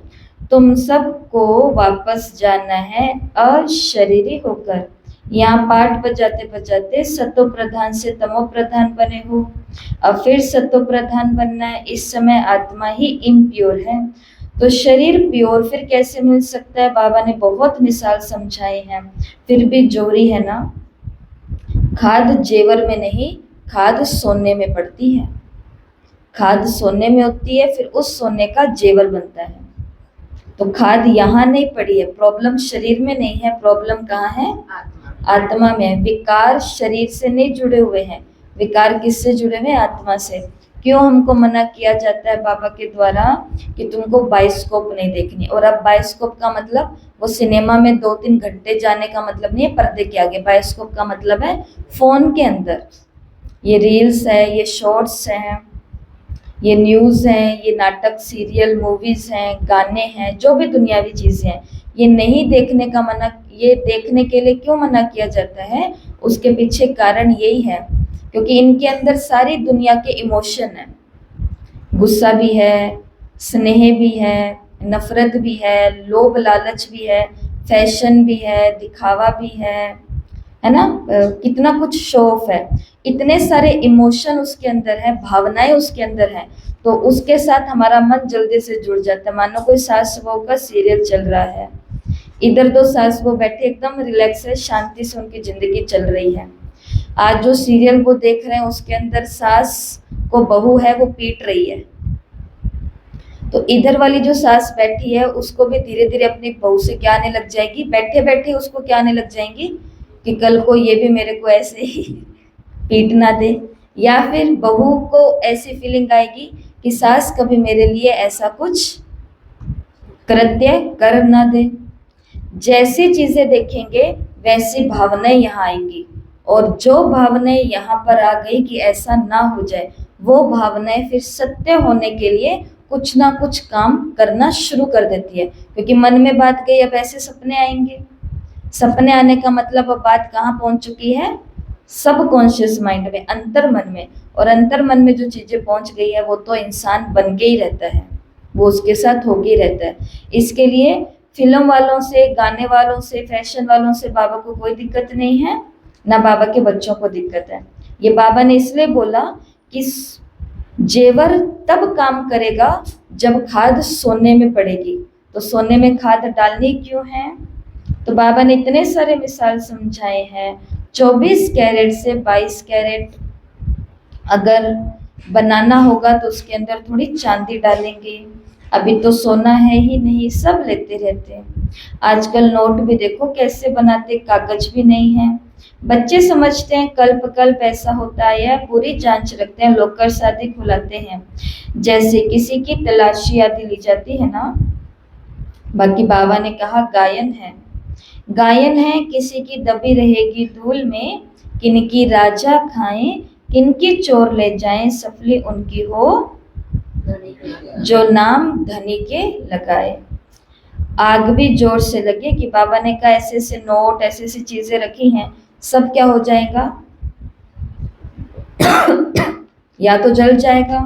तुम सबको वापस जाना है अशरीरी होकर। यहाँ पाठ बजाते बजाते सतो प्रधान से तमो प्रधान बने हो, अब फिर सतो प्रधान बनना है। इस समय आत्मा ही इम्प्योर है, तो शरीर प्योर फिर कैसे मिल सकता है? बाबा ने बहुत मिसाल समझाए हैं, फिर भी जोरी है ना। खाद जेवर में नहीं, खाद सोने में पड़ती है। खाद सोने में होती है, फिर उस सोने का जेवर बनता है। तो खाद यहाँ नहीं पड़ी है। प्रॉब्लम शरीर में नहीं है, प्रॉब्लम कहाँ है? आत्मा में। विकार शरीर से नहीं जुड़े हुए हैं, विकार किससे जुड़े हुए? आत्मा से। क्यों हमको मना किया जाता है बाबा के द्वारा कि तुमको बायोस्कोप नहीं देखनी? और अब बायोस्कोप का मतलब वो सिनेमा में 2-3 घंटे जाने का मतलब नहीं है पर्दे के आगे। बायोस्कोप का मतलब है फोन के अंदर। ये रील्स है, ये शॉर्ट्स हैं, ये न्यूज़ हैं, ये नाटक, सीरियल, मूवीज़ हैं, गाने हैं, जो भी दुनियावी चीज़ें हैं, ये नहीं देखने का मना। ये देखने के लिए क्यों मना किया जाता है? उसके पीछे कारण यही है, क्योंकि इनके अंदर सारी दुनिया के इमोशन है। गुस्सा भी है, स्नेह भी है, नफरत भी है, लोभ लालच भी है, फैशन भी है, दिखावा भी है ना? कितना कुछ शो ऑफ है। इतने सारे इमोशन उसके अंदर है, भावनाएं उसके अंदर है, तो उसके साथ हमारा मन जल्दी से जुड़ जाता है। मानो कोई सास बहू का सीरियल चल रहा है, इधर 2 सास बहू बैठे एकदम रिलैक्स है, शांति से उनकी जिंदगी चल रही है। आज जो सीरियल वो देख रहे हैं उसके अंदर सास को बहू है वो पीट रही है, तो इधर वाली जो सास बैठी है उसको भी धीरे धीरे अपनी बहू से क्या आने लग जाएगी? बैठे बैठे उसको क्या आने लग जाएंगी कि कल को ये भी मेरे को ऐसे ही पीट ना दे, या फिर बहू को ऐसी फीलिंग आएगी कि सास कभी मेरे लिए ऐसा कुछ कृत्य कर ना दे। जैसी चीजें देखेंगे वैसी भावनाएं यहाँ आएंगी, और जो भावनाएं यहाँ पर आ गई कि ऐसा ना हो जाए, वो भावनाएं फिर सत्य होने के लिए कुछ ना कुछ काम करना शुरू कर देती है, क्योंकि मन में बात गई, अब ऐसे सपने आएंगे। सपने आने का मतलब अब बात कहाँ पहुंच चुकी है, सबकॉन्शियस माइंड में, अंतर मन में। और अंतर मन में जो चीजें पहुंच गई है वो तो इंसान बन के ही रहता है, वो उसके साथ होके ही रहता है। इसके लिए फिल्म वालों से, गाने वालों से, फैशन वालों से बाबा को कोई दिक्कत नहीं है, ना बाबा के बच्चों को दिक्कत है। ये बाबा ने इसलिए बोला कि जेवर तब काम करेगा जब खाद सोने में पड़ेगी। तो सोने में खाद डालनी क्यों है? तो बाबा ने इतने सारे मिसाल समझाए हैं। 24 कैरेट से 22 कैरेट अगर बनाना होगा तो उसके अंदर थोड़ी चांदी डालेंगे। अभी तो सोना है ही नहीं, सब लेते रहते हैं। आजकल नोट भी देखो कैसे बनाते, कागज भी नहीं है। बच्चे समझते हैं कल्प कल्प ऐसा होता है, पूरी जांच रखते हैं, लोकर शादी खुलाते हैं, जैसे किसी की तलाशी आदि ली जाती है ना। बाकी बाबा ने कहा गायन है, गायन है, किसी की दबी रहेगी धूल में, किनकी राजा खाएं, किनकी चोर ले जाएं, सफली उनकी हो जो नाम धनी के लगाए। आग भी जोर से लगे कि बाबा ने कहा ऐसे ऐसे नोट, ऐसी ऐसी चीजें रखी हैं, सब क्या हो जाएगा या तो जल जाएगा,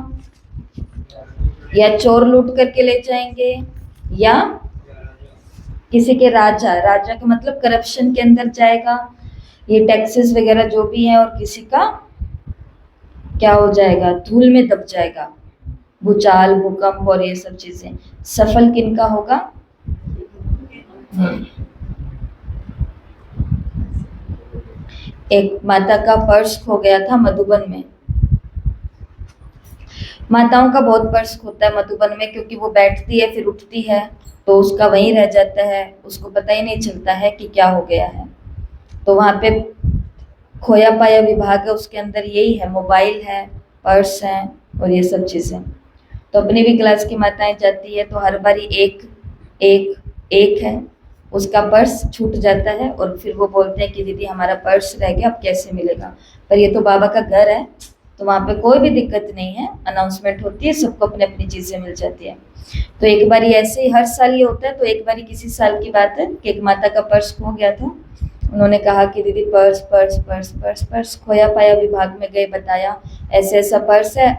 या चोर लूट करके ले जाएंगे, या किसी के राजा, राजा का मतलब करप्शन के अंदर जाएगा, ये टैक्सेस वगैरह जो भी है, और किसी का क्या हो जाएगा, धूल में दब जाएगा, भूचाल, भूकंप और ये सब चीजें। सफल किनका होगा? एक माता का पर्स खो गया था मधुबन में। माताओं का बहुत पर्स खोता है मधुबन में, क्योंकि वो बैठती है फिर उठती है तो उसका वहीं रह जाता है, उसको पता ही नहीं चलता है कि क्या हो गया है। तो वहाँ पे खोया पाया विभाग है, उसके अंदर यही है, मोबाइल है, पर्स है और ये सब चीज़ें। तो अपनी भी क्लास की माताएं जाती है तो हर बारी एक एक एक है, उसका पर्स छूट जाता है और फिर वो बोलते हैं कि दीदी हमारा पर्स रह गया, अब कैसे मिलेगा। पर ये तो बाबा का घर है तो वहाँ पे कोई भी दिक्कत नहीं है, अनाउंसमेंट होती है, सबको अपनी अपनी चीज़ें मिल जाती है। तो एक बारी ऐसे ही हर साल ये होता है। तो एक बारी किसी साल की बात है कि एक माता का पर्स खो गया था। उन्होंने कहा कि दीदी purse purse purse purse purse, खोया पाया विभाग में गए, बताया ऐसे ऐसा पर्स है,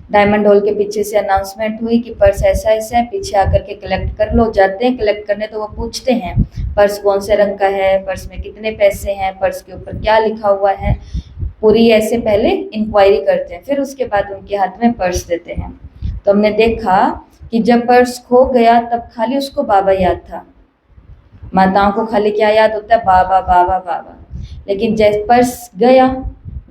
डायमंड हॉल के पीछे से अनाउंसमेंट हुई कि पर्स ऐसा ऐसा है, पीछे आकर के कलेक्ट कर लो। जाते हैं कलेक्ट करने तो वो पूछते हैं पर्स कौन से रंग का है, पर्स में कितने पैसे हैं, पर्स के ऊपर क्या लिखा हुआ है, पूरी ऐसे पहले इंक्वायरी करते हैं, फिर उसके बाद उनके हाथ में पर्स देते हैं। तो हमने देखा कि जब पर्स खो गया तब खाली उसको बाबा याद था। माताओं को खाली क्या याद होता है, बाबा बाबा बाबा। लेकिन जैसे पर्स गया,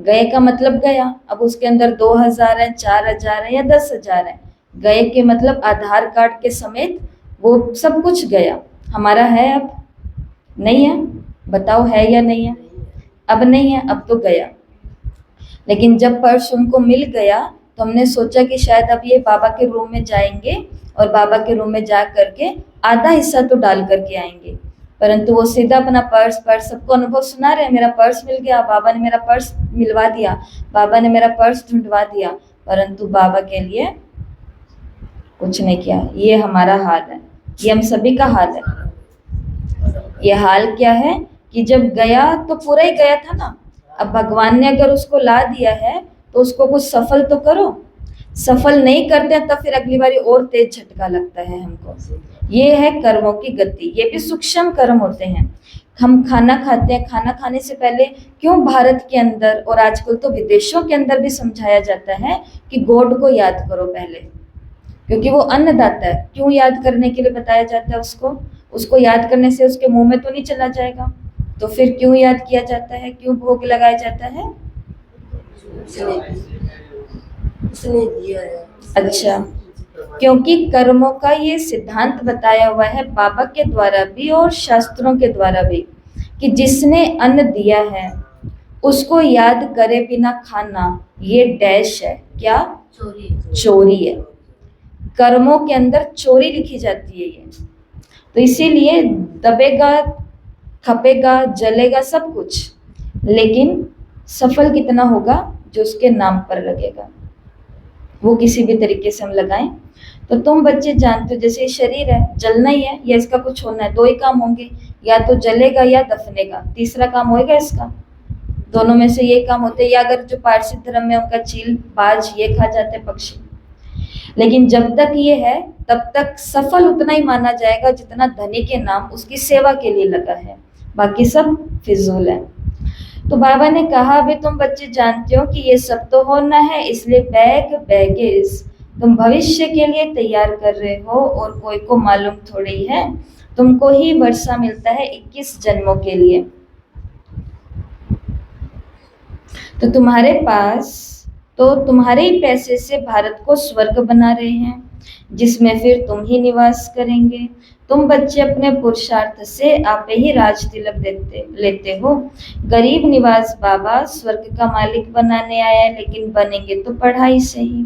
गए का मतलब गया, अब उसके अंदर 2000 है, 4000 है या 10,000 है, गए के मतलब आधार कार्ड के समेत वो सब कुछ गया। हमारा है अब नहीं है, बताओ है या नहीं है? अब नहीं है, अब तो गया। लेकिन जब पर्स उनको मिल गया तो हमने सोचा कि शायद अब ये बाबा के रूम में जाएंगे और बाबा के रूम में जा करके आधा हिस्सा तो डाल करके आएंगे, परंतु वो सीधा अपना पर्स पर्स सबको अनुभव सुना रहे हैं, मेरा पर्स मिल गया, बाबा ने मेरा पर्स मिलवा दिया, बाबा ने मेरा पर्स ढूंढवा दिया, परंतु बाबा के लिए कुछ नहीं किया। ये हमारा हाल है, ये हम सभी का हाल है। ये हाल क्या है कि जब गया तो पूरा ही गया था ना। अब भगवान ने अगर उसको ला दिया है तो उसको कुछ सफल तो करो। सफल नहीं करते हैं तब फिर अगली बारी और तेज झटका लगता है हमको। ये है कर्मों की गति, ये भी सूक्ष्म कर्म होते हैं। हम खाना खाते हैं, खाना खाने से पहले क्यों भारत के अंदर और आजकल तो विदेशों के अंदर भी समझाया जाता है कि गॉड को याद करो पहले, क्योंकि वो अन्नदाता है। क्यों याद करने के लिए बताया जाता है उसको? उसको याद करने से उसके मुंह में तो नहीं चला जाएगा, तो फिर क्यों याद किया जाता है, क्यों भोग लगाया जाता है? उसने दिया है। अच्छा, क्योंकि कर्मों का ये सिद्धांत बताया हुआ है बाबा के द्वारा भी और शास्त्रों के द्वारा भी, कि जिसने अन्न दिया है उसको याद करे बिना खाना ये डैश है, क्या? चोरी है। कर्मों के अंदर चोरी लिखी जाती है ये। तो इसीलिए दबेगा, खपेगा, जलेगा सब कुछ, लेकिन सफल कितना होगा? जो उसके नाम पर लगेगा। वो किसी भी तरीके से हम लगाएं। तो तुम बच्चे जानते हो जैसे ये शरीर है, जलना ही है या इसका कुछ होना है, दो ही काम होंगे, या तो जलेगा या दफनेगा, तीसरा काम होएगा इसका? दोनों में से ये काम होते हैं। या अगर जो पारसी धर्म में उनका चील बाज ये खा जाते हैं पक्षी। लेकिन जब तक ये है तब तक सफल उतना ही माना जाएगा जितना धनी के नाम उसकी सेवा के लिए लगा है, बाकी सब फिजूल है। तो बाबा ने कहा अभी तुम बच्चे जानते हो कि ये सब तो होना है, इसलिए बैगेज तुम भविष्य के लिए तैयार कर रहे हो, और कोई को मालूम थोड़ी है, तुमको ही वर्षा मिलता है 21 जन्मों के लिए। तो तुम्हारे पास तो तुम्हारे ही पैसे से भारत को स्वर्ग बना रहे हैं, जिसमें फिर तुम ही निवास करेंगे। तुम बच्चे अपने पुरुषार्थ से आप ही राज तिलक लेते हो। गरीब निवास बाबा स्वर्ग का मालिक बनाने आया है, लेकिन बनेंगे तो पढ़ाई से ही।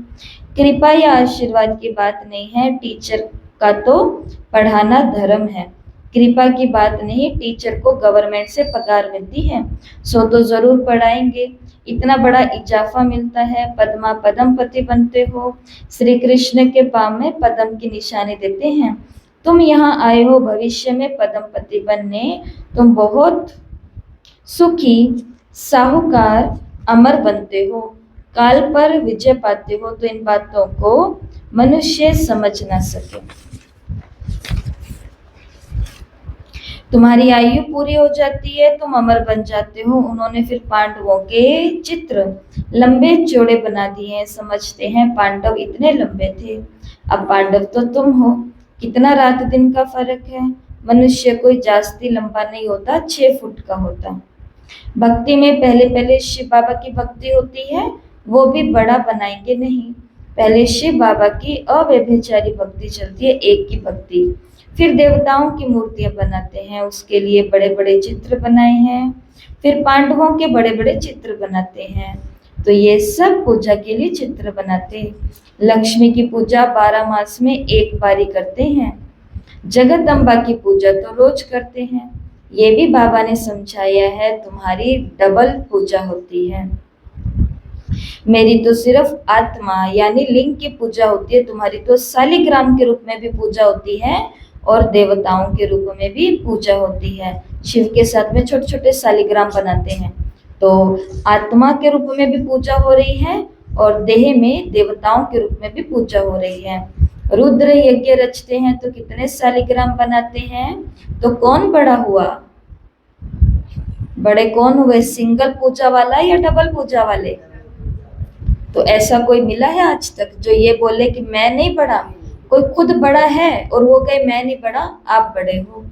कृपा या आशीर्वाद की बात नहीं है, टीचर का तो पढ़ाना धर्म है। कृपा की बात नहीं, टीचर को गवर्नमेंट से पगार मिलती है, सो तो जरूर पढ़ाएंगे। इतना बड़ा इजाफा मिलता है, पद्मा पदम पति बनते हो। श्री कृष्ण के पाँव में पद्म की निशानी देते हैं। तुम यहाँ आए हो भविष्य में पद्म पति बनने। तुम बहुत सुखी, साहूकार, अमर बनते हो, काल पर विजय पाते हो। तो इन बातों को मनुष्य समझ ना सके। तुम्हारी आयु पूरी हो जाती है, तुम अमर बन जाते हो। उन्होंने फिर पांडवों के चित्र लंबे चौड़े बना दिए हैं। समझते हैं पांडव इतने लंबे थे, अब पांडव तो तुम हो। कितना रात दिन का फर्क है। मनुष्य कोई जास्ती लंबा नहीं होता, 6 फुट का होता। भक्ति में पहले पहले शिव बाबा की भक्ति होती है, वो भी बड़ा बनाएंगे नहीं। पहले शिव बाबा की अव्यभिचारी भक्ति चलती है, एक की भक्ति। फिर देवताओं की मूर्तियां बनाते हैं, उसके लिए बड़े बड़े चित्र बनाए हैं। फिर पांडवों के बड़े बड़े चित्र बनाते हैं। तो ये सब पूजा के लिए चित्र बनाते हैं। लक्ष्मी की पूजा 12 मास में एक बारी करते हैं। जगदम्बा की पूजा तो रोज करते हैं। ये भी बाबा ने समझाया है, तुम्हारी डबल पूजा होती है। मेरी तो सिर्फ आत्मा यानी लिंग की पूजा होती है, तुम्हारी तो शालिग्राम के रूप में भी पूजा होती है और देवताओं के रूप में भी पूजा होती है। शिव के साथ में छोटे छोटे शालिग्राम बनाते हैं। तो आत्मा के रूप में भी पूजा हो रही है और देह में देवताओं के रूप में भी पूजा हो रही है। रुद्र यज्ञ रचते हैं तो कितने शालिग्राम बनाते हैं। तो कौन बड़ा हुआ, बड़े कौन हुए, सिंगल पूजा वाला या डबल पूजा वाले? तो ऐसा कोई मिला है आज तक जो ये बोले कि मैं नहीं बड़ा? कोई खुद बड़ा है और वो कहे मैं नहीं बड़ा, आप बड़े हो।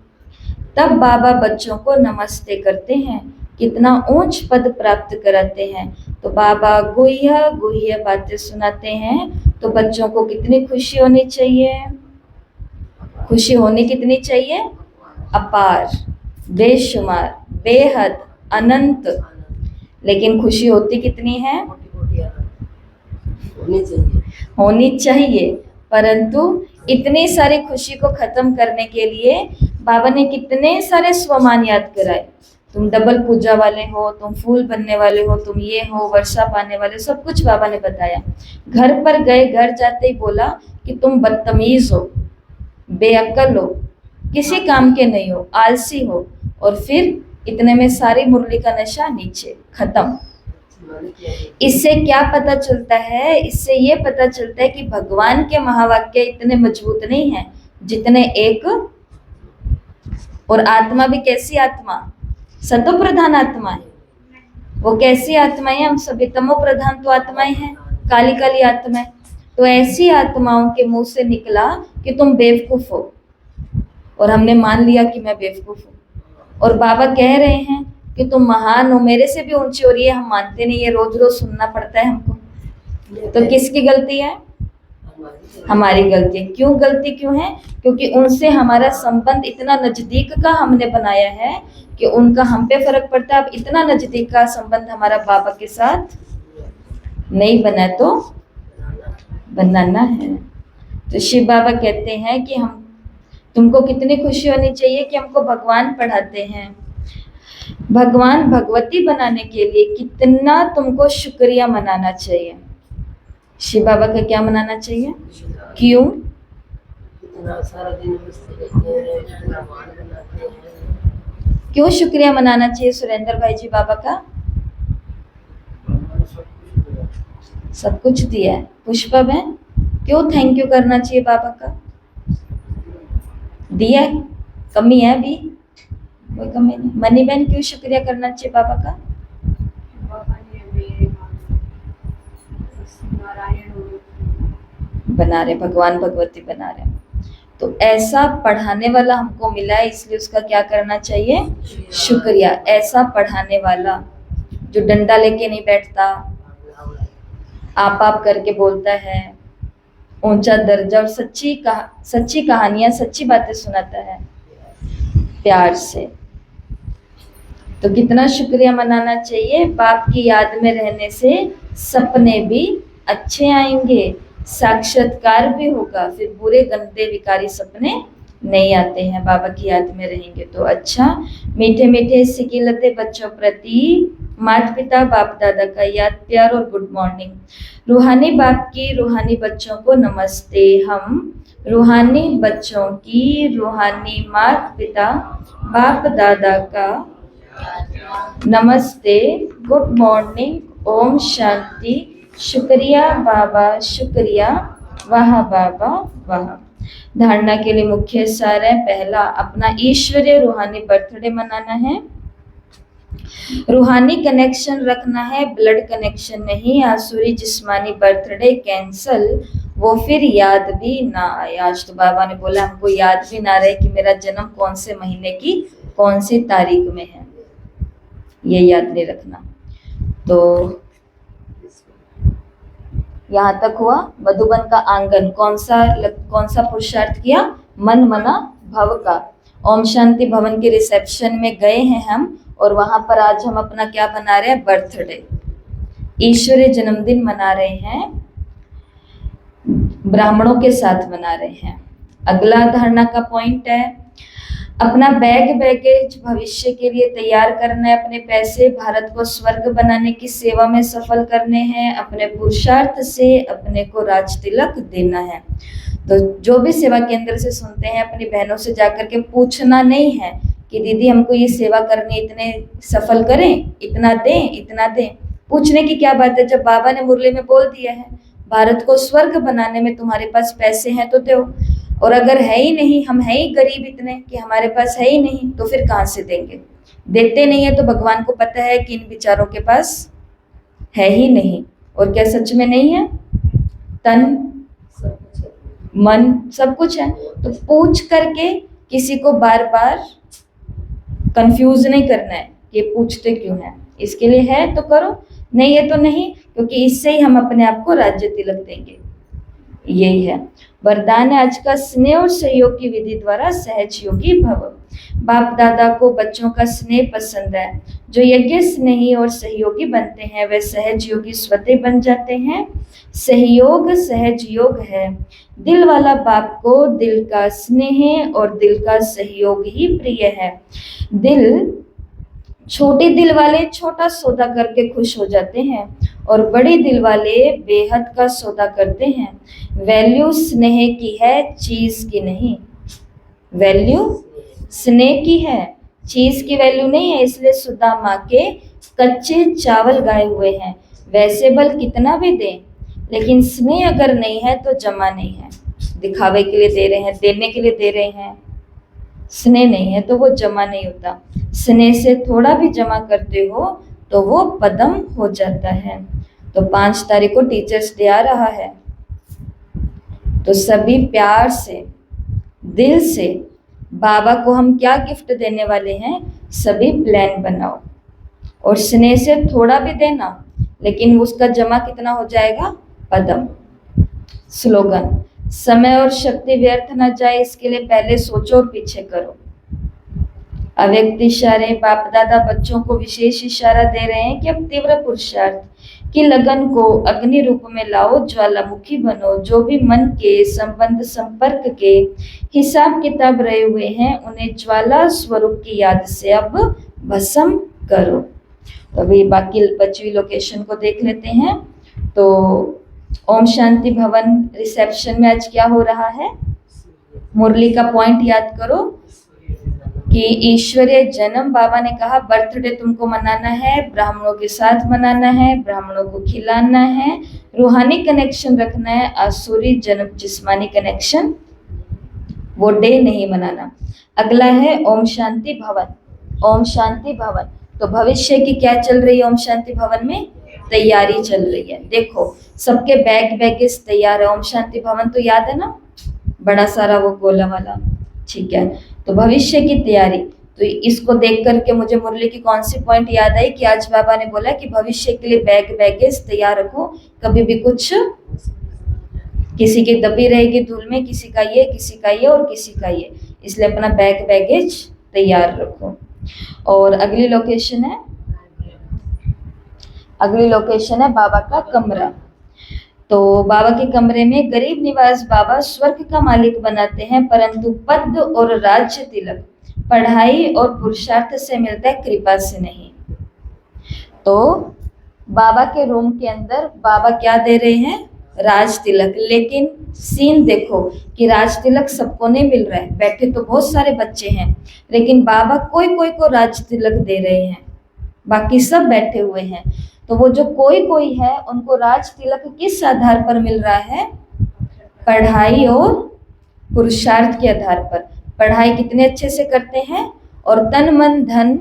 तब बाबा बच्चों को नमस्ते करते हैं, कितना ऊंच पद प्राप्त कराते हैं। तो बाबा गुह्य गुह्य बातें सुनाते हैं। तो बच्चों को कितनी खुशी होनी चाहिए, खुशी होनी कितनी चाहिए? अपार, बेशुमार, बेहद, अनंत। लेकिन खुशी होती कितनी है? होनी चाहिए। परंतु इतनी सारी खुशी को खत्म करने के लिए बाबा ने कितने सारे स्वमान याद कराए। तुम डबल पूजा वाले हो, तुम फूल बनने वाले हो, तुम ये हो, वर्षा पाने वाले, सब कुछ बाबा ने बताया। घर पर गए, घर जाते ही बोला कि तुम बदतमीज हो, बेअक्ल हो, किसी काम के नहीं हो, आलसी हो। और फिर इतने में सारी मुरली का नशा नीचे खत्म। इससे क्या पता चलता है? इससे ये पता चलता है कि भगवान के महावाक्य इतने मजबूत नहीं हैं जितने एक। और आत्मा भी कैसी आत्मा? सतो प्रधान आत्मा है। वो कैसी आत्मा है? हम सभी तमो प्रधान तो आत्माएं हैं, काली काली आत्माएं। तो ऐसी आत्माओं के मुंह से निकला कि तुम बेवकूफ हो, और हमने मान लिया कि मैं बेवकूफ हूँ। और बाबा कह रहे हैं कि तुम महान हो, मेरे से भी ऊंची हो रही है, हम मानते नहीं है, रोज रोज सुनना पड़ता है हमको। तो किसकी गलती है? हमारी गलती है। क्यों गलती क्यों है? क्योंकि उनसे हमारा संबंध इतना नजदीक का हमने बनाया है कि उनका हम पे फर्क पड़ता है। अब इतना नजदीक का संबंध हमारा बाबा के साथ नहीं बना तो बनाना है। तो शिव बाबा कहते हैं कि हम तुमको कितनी खुशी होनी चाहिए कि हमको भगवान पढ़ाते हैं। भगवान भगवती बनाने के लिए कितना तुमको शुक्रिया मनाना चाहिए। शिव बाबा का क्या मनाना चाहिए? क्यों? इतना सारा दिन मस्ती करते हैं, इतना मान बनाते हैं। क्यों शुक्रिया मनाना चाहिए सुरेंद्र भाई जी बाबा का? भगवान सब कुछ दिया। सब कुछ दिया है। पुष्पा बहन, क्यों थैंक यू करना चाहिए बाबा का? दिया है, कमी है अभी? कोई कमी नहीं। मनी बहन, क्यों शुक्रिया करना चाहिए बाबा का? बाबा ने हमें नारायण बना रहे, भगवान भगवती बना रहे। तो ऐसा पढ़ाने वाला हमको मिला है, इसलिए उसका क्या करना चाहिए? शुक्रिया। ऐसा पढ़ाने वाला जो डंडा लेके नहीं बैठता, आप करके बोलता है, ऊंचा दर्जा और सच्ची कहानियां, सच्ची बातें सुनाता है प्यार से। तो कितना शुक्रिया मनाना चाहिए? बाप की याद में रहने से सपने भी अच्छे आएंगे, साक्षात्कार भी होगा, फिर बुरे गंदे विकारी सपने नहीं आते हैं। बाबा की याद में रहेंगे तो अच्छा। मीठे मीठे सिकिलते बच्चों प्रति माता पिता बाप दादा का याद प्यार और गुड मॉर्निंग। रूहानी बाप की रूहानी बच्चों को नमस्ते। हम रूहानी बच्चों की रूहानी माता पिता बाप दादा का नमस्ते, गुड मॉर्निंग, ओम शांति, शुक्रिया बाबा, शुक्रिया, वाह बाबा वाह। धारणा के लिए मुख्य सार है, पहला, अपना ईश्वरीय रूहानी बर्थडे मनाना है, रूहानी कनेक्शन रखना है, ब्लड कनेक्शन नहीं। आसुरी जिस्मानी बर्थडे कैंसल, वो फिर याद भी ना आए। आज तो बाबा ने बोला हमको याद भी ना रहे कि मेरा जन्म कौन से महीने की कौन सी तारीख में है, ये याद नहीं रखना। तो यहाँ तक हुआ। मधुबन का आंगन कौन सा पुरुषार्थ किया? मन मना भव का। ओम शांति भवन के रिसेप्शन में गए हैं हम, और वहां पर आज हम अपना क्या मना रहे हैं? बर्थडे, ईश्वरीय जन्मदिन मना रहे हैं, ब्राह्मणों के साथ मना रहे हैं। अगला धारणा का पॉइंट है, अपना बैगेज भविष्य के लिए तैयार करना है, अपने पैसे भारत को स्वर्ग बनाने की सेवा में सफल करने हैं, अपने पुरुषार्थ से अपने को राज तिलक देना है। तो जो भी सेवा केंद्र से सुनते हैं, अपनी बहनों से जाकर के पूछना नहीं है कि दीदी हमको ये सेवा करनी, इतने सफल करें, इतना दें, इतना दें। पूछने की क्या बात है, जब बाबा ने मुरली में बोल दिया है भारत को स्वर्ग बनाने में तुम्हारे पास पैसे हैं तो दो, और अगर है ही नहीं, हम है ही गरीब इतने कि हमारे पास है ही नहीं, तो फिर कहाँ से देंगे? देते नहीं है तो भगवान को पता है कि इन विचारों के पास है ही नहीं। और क्या सच में नहीं है? तन मन सब कुछ है। तो पूछ करके किसी को बार बार कंफ्यूज नहीं करना है कि पूछते क्यों हैं। इसके लिए है तो करो, नहीं है तो नहीं, क्योंकि इससे ही हम अपने आप को राज्य तिलक देंगे। यही है वरदान है आज का, स्नेह और सहयोग की विधि द्वारा सहज योगी भव। बाप दादा को बच्चों का स्नेह पसंद है, जो यज्ञ स्नेही और सहयोगी बनते हैं वे सहज योगी स्वतः बन जाते हैं। सहयोग सहज योग है, दिल वाला बाप को दिल का स्नेह और दिल का सहयोग ही प्रिय है। छोटे दिल वाले छोटा सौदा करके खुश हो जाते हैं, और बड़े दिल वाले बेहद का सौदा करते हैं। वैल्यू स्नेह की है, चीज की नहीं। वैल्यू स्नेह की है, चीज की वैल्यू नहीं है। इसलिए सुदामा के कच्चे चावल गाए हुए हैं। वैसे बल कितना भी दें, लेकिन स्नेह अगर नहीं है तो जमा नहीं है। दिखावे के लिए दे रहे हैं, देने के लिए दे रहे हैं, स्नेह नहीं है तो वो जमा नहीं होता। स्नेह से थोड़ा भी जमा करते हो तो वो पदम हो जाता है। तो 5 तारीख को टीचर्स डे आ रहा है, तो सभी प्यार से दिल से बाबा को हम क्या गिफ्ट देने वाले हैं, सभी प्लान बनाओ, और स्नेह से थोड़ा भी देना, लेकिन उसका जमा कितना हो जाएगा? पदम। स्लोगन, समय और शक्ति व्यर्थ न जाए, इसके लिए पहले सोचो और पीछे करो। अव्यक्त इशारे, बाप दादा बच्चों को विशेष इशारा दे रहे हैं कि अब तीव्र पुरुषार्थ की लगन को अग्नि रूप में लाओ, ज्वालामुखी बनो। जो भी मन के संबंध संपर्क के हिसाब किताब रहे हुए हैं, उन्हें ज्वाला स्वरूप की याद से अब भस्म करो। तो अभी बाकी बची हुई लोकेशन को देख लेते हैं। तो ओम शांति भवन रिसेप्शन में आज क्या हो रहा है? मुरली का पॉइंट याद करो कि ईश्वरीय जन्म, बाबा ने कहा बर्थडे तुमको मनाना है, ब्राह्मणों के साथ मनाना है, ब्राह्मणों को खिलाना है, रूहानी कनेक्शन रखना है, आसुरी जन्म जिस्मानी कनेक्शन वो डे नहीं मनाना। अगला है ओम शांति भवन। ओम शांति भवन, तो भविष्य की क्या चल रही है? ओम शांति भवन में तैयारी चल रही है। देखो सबके बैगेज तैयार है। ओम शांति भवन तो याद है ना, बड़ा सारा वो गोला वाला, ठीक है। तो भविष्य की तैयारी, तो इसको देख करके मुझे मुरली की कौन सी पॉइंट याद आई कि आज बाबा ने बोला कि भविष्य के लिए बैगेज तैयार रखो, कभी भी कुछ किसी की दबी रहेगी धूल में, किसी का ये और किसी का ये, इसलिए अपना बैगेज तैयार रखो। और अगली लोकेशन है बाबा का कमरा। तो बाबा के कमरे में गरीब निवास बाबा स्वर्ग का मालिक बनाते हैं, परंतु पद और राज्य तिलक पढ़ाई और पुरुषार्थ से मिलता है, कृपा से नहीं। तो बाबा के रूम के अंदर बाबा क्या दे रहे हैं? राज तिलक। लेकिन सीन देखो कि राज तिलक सबको नहीं मिल रहा है। बैठे तो बहुत सारे बच्चे हैं, लेकिन बाबा कोई को राज तिलक दे रहे हैं, बाकी सब बैठे हुए हैं। तो वो जो कोई है उनको राज तिलक किस आधार पर मिल रहा है? पढ़ाई और पुरुषार्थ के आधार पर। पढ़ाई कितने अच्छे से करते हैं और तन मन धन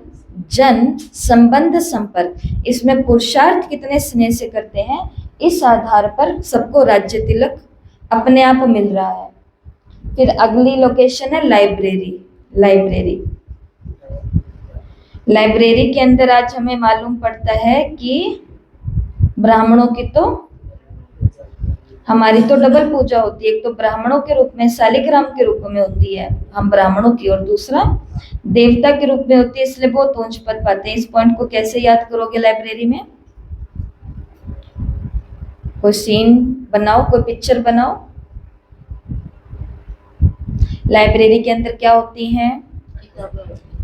जन संबंध संपर्क, इसमें पुरुषार्थ कितने स्नेह से करते हैं, इस आधार पर सबको राज्य तिलक अपने आप मिल रहा है। फिर अगली लोकेशन है लाइब्रेरी के अंदर आज हमें मालूम पड़ता है कि ब्राह्मणों की तो हमारी तो डबल पूजा होती है। एक तो ब्राह्मणों के रूप में शालिग्राम के रूप में होती है हम ब्राह्मणों की, और दूसरा देवता के रूप में होती है, इसलिए बहुत ऊंच पद पाते हैं। इस पॉइंट को कैसे याद करोगे लाइब्रेरी में? कोई सीन बनाओ, कोई पिक्चर बनाओ। लाइब्रेरी के अंदर क्या होती हैं?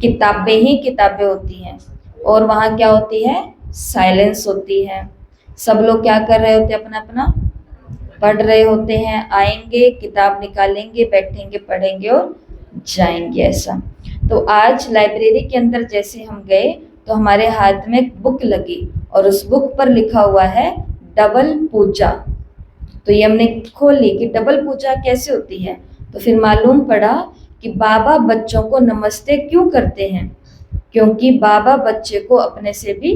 किताबें ही किताबें होती हैं, और वहाँ क्या होती है? साइलेंस होती है। सब लोग क्या कर रहे होते हैं? अपना अपना पढ़ रहे होते हैं। आएंगे, किताब निकालेंगे, बैठेंगे, पढ़ेंगे और जाएंगे, ऐसा। तो आज लाइब्रेरी के अंदर जैसे हम गए तो हमारे हाथ में एक बुक लगी और उस बुक पर लिखा हुआ है डबल पूजा। तो ये हमने खोली कि डबल पूजा कैसे होती है। तो फिर मालूम पड़ा कि बाबा बच्चों को नमस्ते क्यों करते हैं, क्योंकि बाबा बच्चे को अपने से भी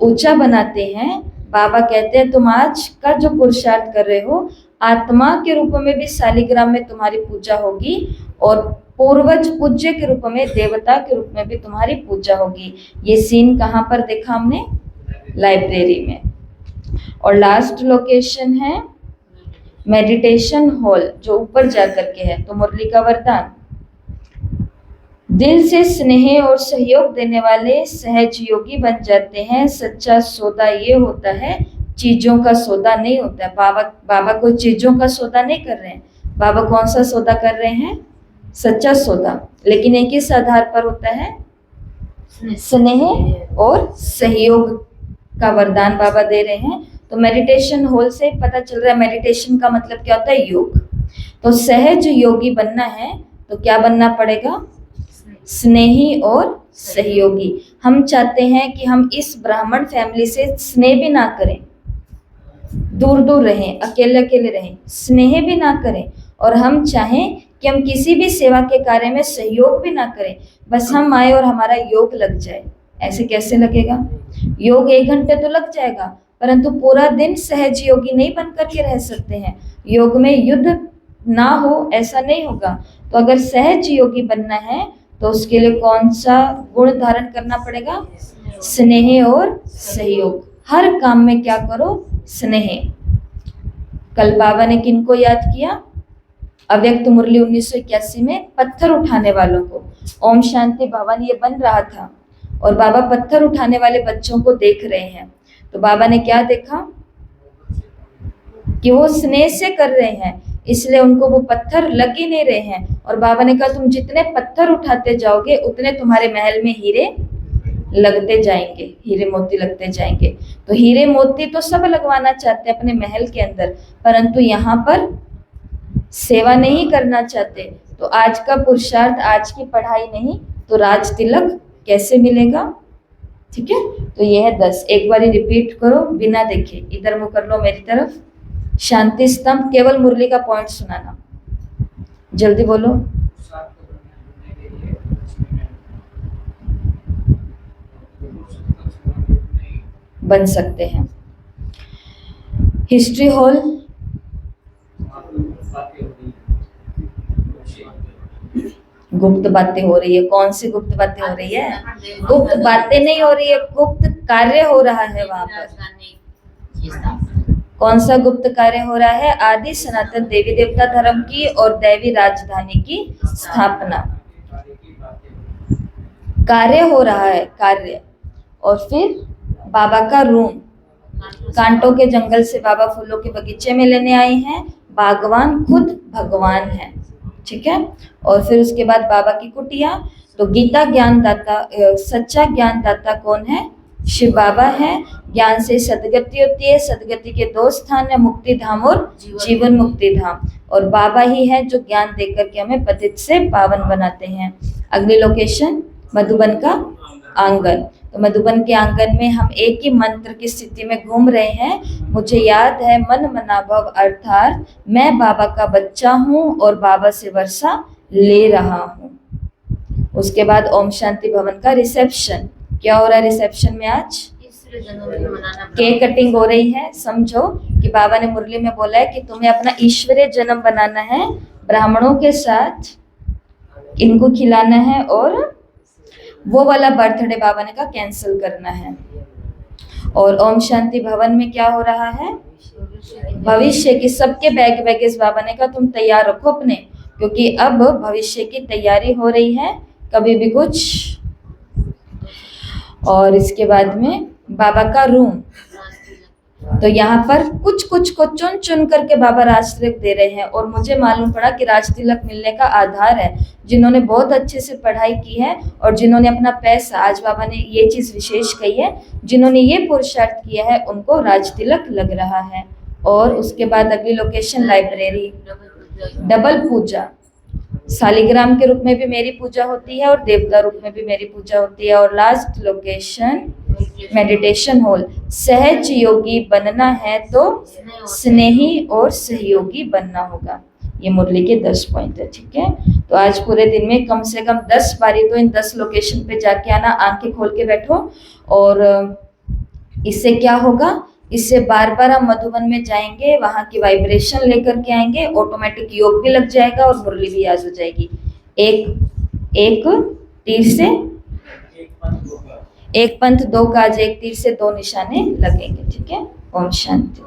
ऊंचा बनाते हैं। बाबा कहते हैं तुम आज का जो पुरुषार्थ कर रहे हो, आत्मा के रूप में भी शालिग्राम में तुम्हारी पूजा होगी, और पूर्वज पूज्य के रूप में, देवता के रूप में भी तुम्हारी पूजा होगी। ये सीन कहाँ पर देखा हमने? लाइब्रेरी में। और लास्ट लोकेशन है मेडिटेशन हॉल, जो ऊपर जाकर के है। तो मुरली का वरदान, दिल से स्नेह और सहयोग देने वाले सहज योगी बन जाते हैं। सच्चा सौदा ये होता है, चीजों का सौदा नहीं होता है। बाबा कोई चीजों का सौदा नहीं कर रहे हैं। बाबा कौन सा सौदा कर रहे हैं? सच्चा सौदा। लेकिन एक किस आधार पर होता है? स्नेह और सहयोग का वरदान बाबा दे रहे हैं। तो मेडिटेशन हॉल से पता चल रहा है मेडिटेशन का मतलब क्या होता है? योग। तो सहज योगी बनना है तो क्या बनना पड़ेगा? स्नेही और सहयोगी। हम चाहते हैं कि हम इस ब्राह्मण फैमिली से स्नेह भी ना करें, दूर दूर रहें, अकेले अकेले रहें, स्नेह भी ना करें, और हम चाहें कि हम किसी भी सेवा के कार्य में सहयोग भी ना करें, बस हम आए और हमारा योग लग जाए। ऐसे कैसे लगेगा? योग 1 घंटे तो लग जाएगा, परंतु पूरा दिन सहज योगी नहीं बन करके रह सकते हैं। योग में युद्ध ना हो ऐसा नहीं होगा। तो अगर सहज योगी बनना है तो उसके लिए कौन सा गुण धारण करना पड़ेगा? स्नेह और सहयोग। हर काम में क्या करो? स्नेह। कल बाबा ने किनको याद किया? अव्यक्त मुरली 1981 में पत्थर उठाने वालों को। ओम शांति भवन ये बन रहा था और बाबा पत्थर उठाने वाले बच्चों को देख रहे हैं। तो बाबा ने क्या देखा कि वो स्नेह से कर रहे हैं, इसलिए उनको वो पत्थर लग ही नहीं रहे हैं। और बाबा ने कहा तुम जितने पत्थर उठाते जाओगे उतने तुम्हारे महल में हीरे लगते जाएंगे, हीरे मोती लगते जाएंगे। तो हीरे मोती तो सब लगवाना चाहते हैं अपने महल के अंदर, परंतु यहाँ पर सेवा नहीं करना चाहते। तो आज का पुरुषार्थ, आज की पढ़ाई नहीं तो राज तिलक कैसे मिलेगा? ठीक है, तो ये है 10। एक बारी रिपीट करो बिना देखे, इधर मुंह कर लो मेरी तरफ। शांति स्तंभ, केवल मुरली का पॉइंट सुनाना, जल्दी बोलो। सात को बनने के लिए लक्ष्मी नहीं बन सकते हैं। हिस्ट्री हॉल, बातें हो रही है। गुप्त बातें हो रही है। कौन सी गुप्त बातें हो रही है? गुप्त बातें नहीं हो रही है, गुप्त कार्य हो रहा है वहां पर। कौन सा गुप्त कार्य हो रहा है? आदि सनातन देवी देवता धर्म की और दैवी राजधानी की स्थापना, कार्य हो रहा है, कार्य। और फिर बाबा का रूम, कांटों के जंगल से बाबा फूलों के बगीचे में लेने आए हैं। बागवान खुद भगवान है, ठीक है। और फिर उसके बाद बाबा की कुटिया। तो गीता ज्ञानदाता, सच्चा ज्ञानदाता कौन है? शिव बाबा है। ज्ञान से सदगति होती है, सदगति के 2 स्थान है, मुक्ति धाम और जीवन मुक्ति धाम। और बाबा ही है जो ज्ञान देकर के हमें पतित से पावन बनाते हैं। अगली लोकेशन मधुबन का आंगन। तो मधुबन के आंगन में हम एक ही मंत्र की स्थिति में घूम रहे हैं। मुझे याद है मन मनाभव, अर्थात मैं बाबा का बच्चा हूँ और बाबा से वर्षा ले रहा हूँ। उसके बाद ओम शांति भवन का रिसेप्शन। क्या हो रहा है रिसेप्शन में आज? केक कटिंग हो रही है। समझो कि बाबा ने मुरली में बोला है कि तुम्हें अपना ईश्वरीय जन्म बनाना है, ब्राह्मणों के साथ इनको खिलाना है, और वो वाला बर्थडे बाबा ने कहा कैंसिल करना है। और ओम शांति भवन में क्या हो रहा है? भविष्य की सबके बैगेज बाबा ने कहा तुम तैयार रखो अपने, क्योंकि अब भविष्य की तैयारी हो रही है, कभी भी कुछ। और इसके बाद में बाबा का रूम। तो यहाँ पर कुछ कुछ को चुन चुन करके बाबा राज तिलक दे रहे हैं। और मुझे मालूम पड़ा कि राज तिलक मिलने का आधार है जिन्होंने बहुत अच्छे से पढ़ाई की है और जिन्होंने अपना पैसा, आज बाबा ने ये चीज विशेष कही है, जिन्होंने ये पुरुषार्थ किया है उनको राज तिलक लग रहा है। और उसके बाद अगली लोकेशन लाइब्रेरी, डबल पूजा। शालिग्राम के रूप में भी मेरी पूजा होती है और देवता रूप में भी मेरी पूजा होती है। और लास्ट लोकेशन मेडिटेशन हॉल। सहज योगी बनना है तो स्नेही और सहयोगी बनना होगा। ये मुरली के 10 पॉइंट है, ठीक है। तो आज पूरे दिन में कम से कम 10 बारी तो इन 10 लोकेशन पे जाके आना, आंखें खोल के बैठो। और इससे क्या होगा? इससे बार बार हम मधुबन में जाएंगे, वहां की वाइब्रेशन लेकर के आएंगे, ऑटोमेटिक योग भी लग जाएगा और मुरली भी याद हो जाएगी। एक तीर से एक पंथ 2 काज, एक तीर से 2 निशाने लगेंगे, ठीक है। ओम शांति।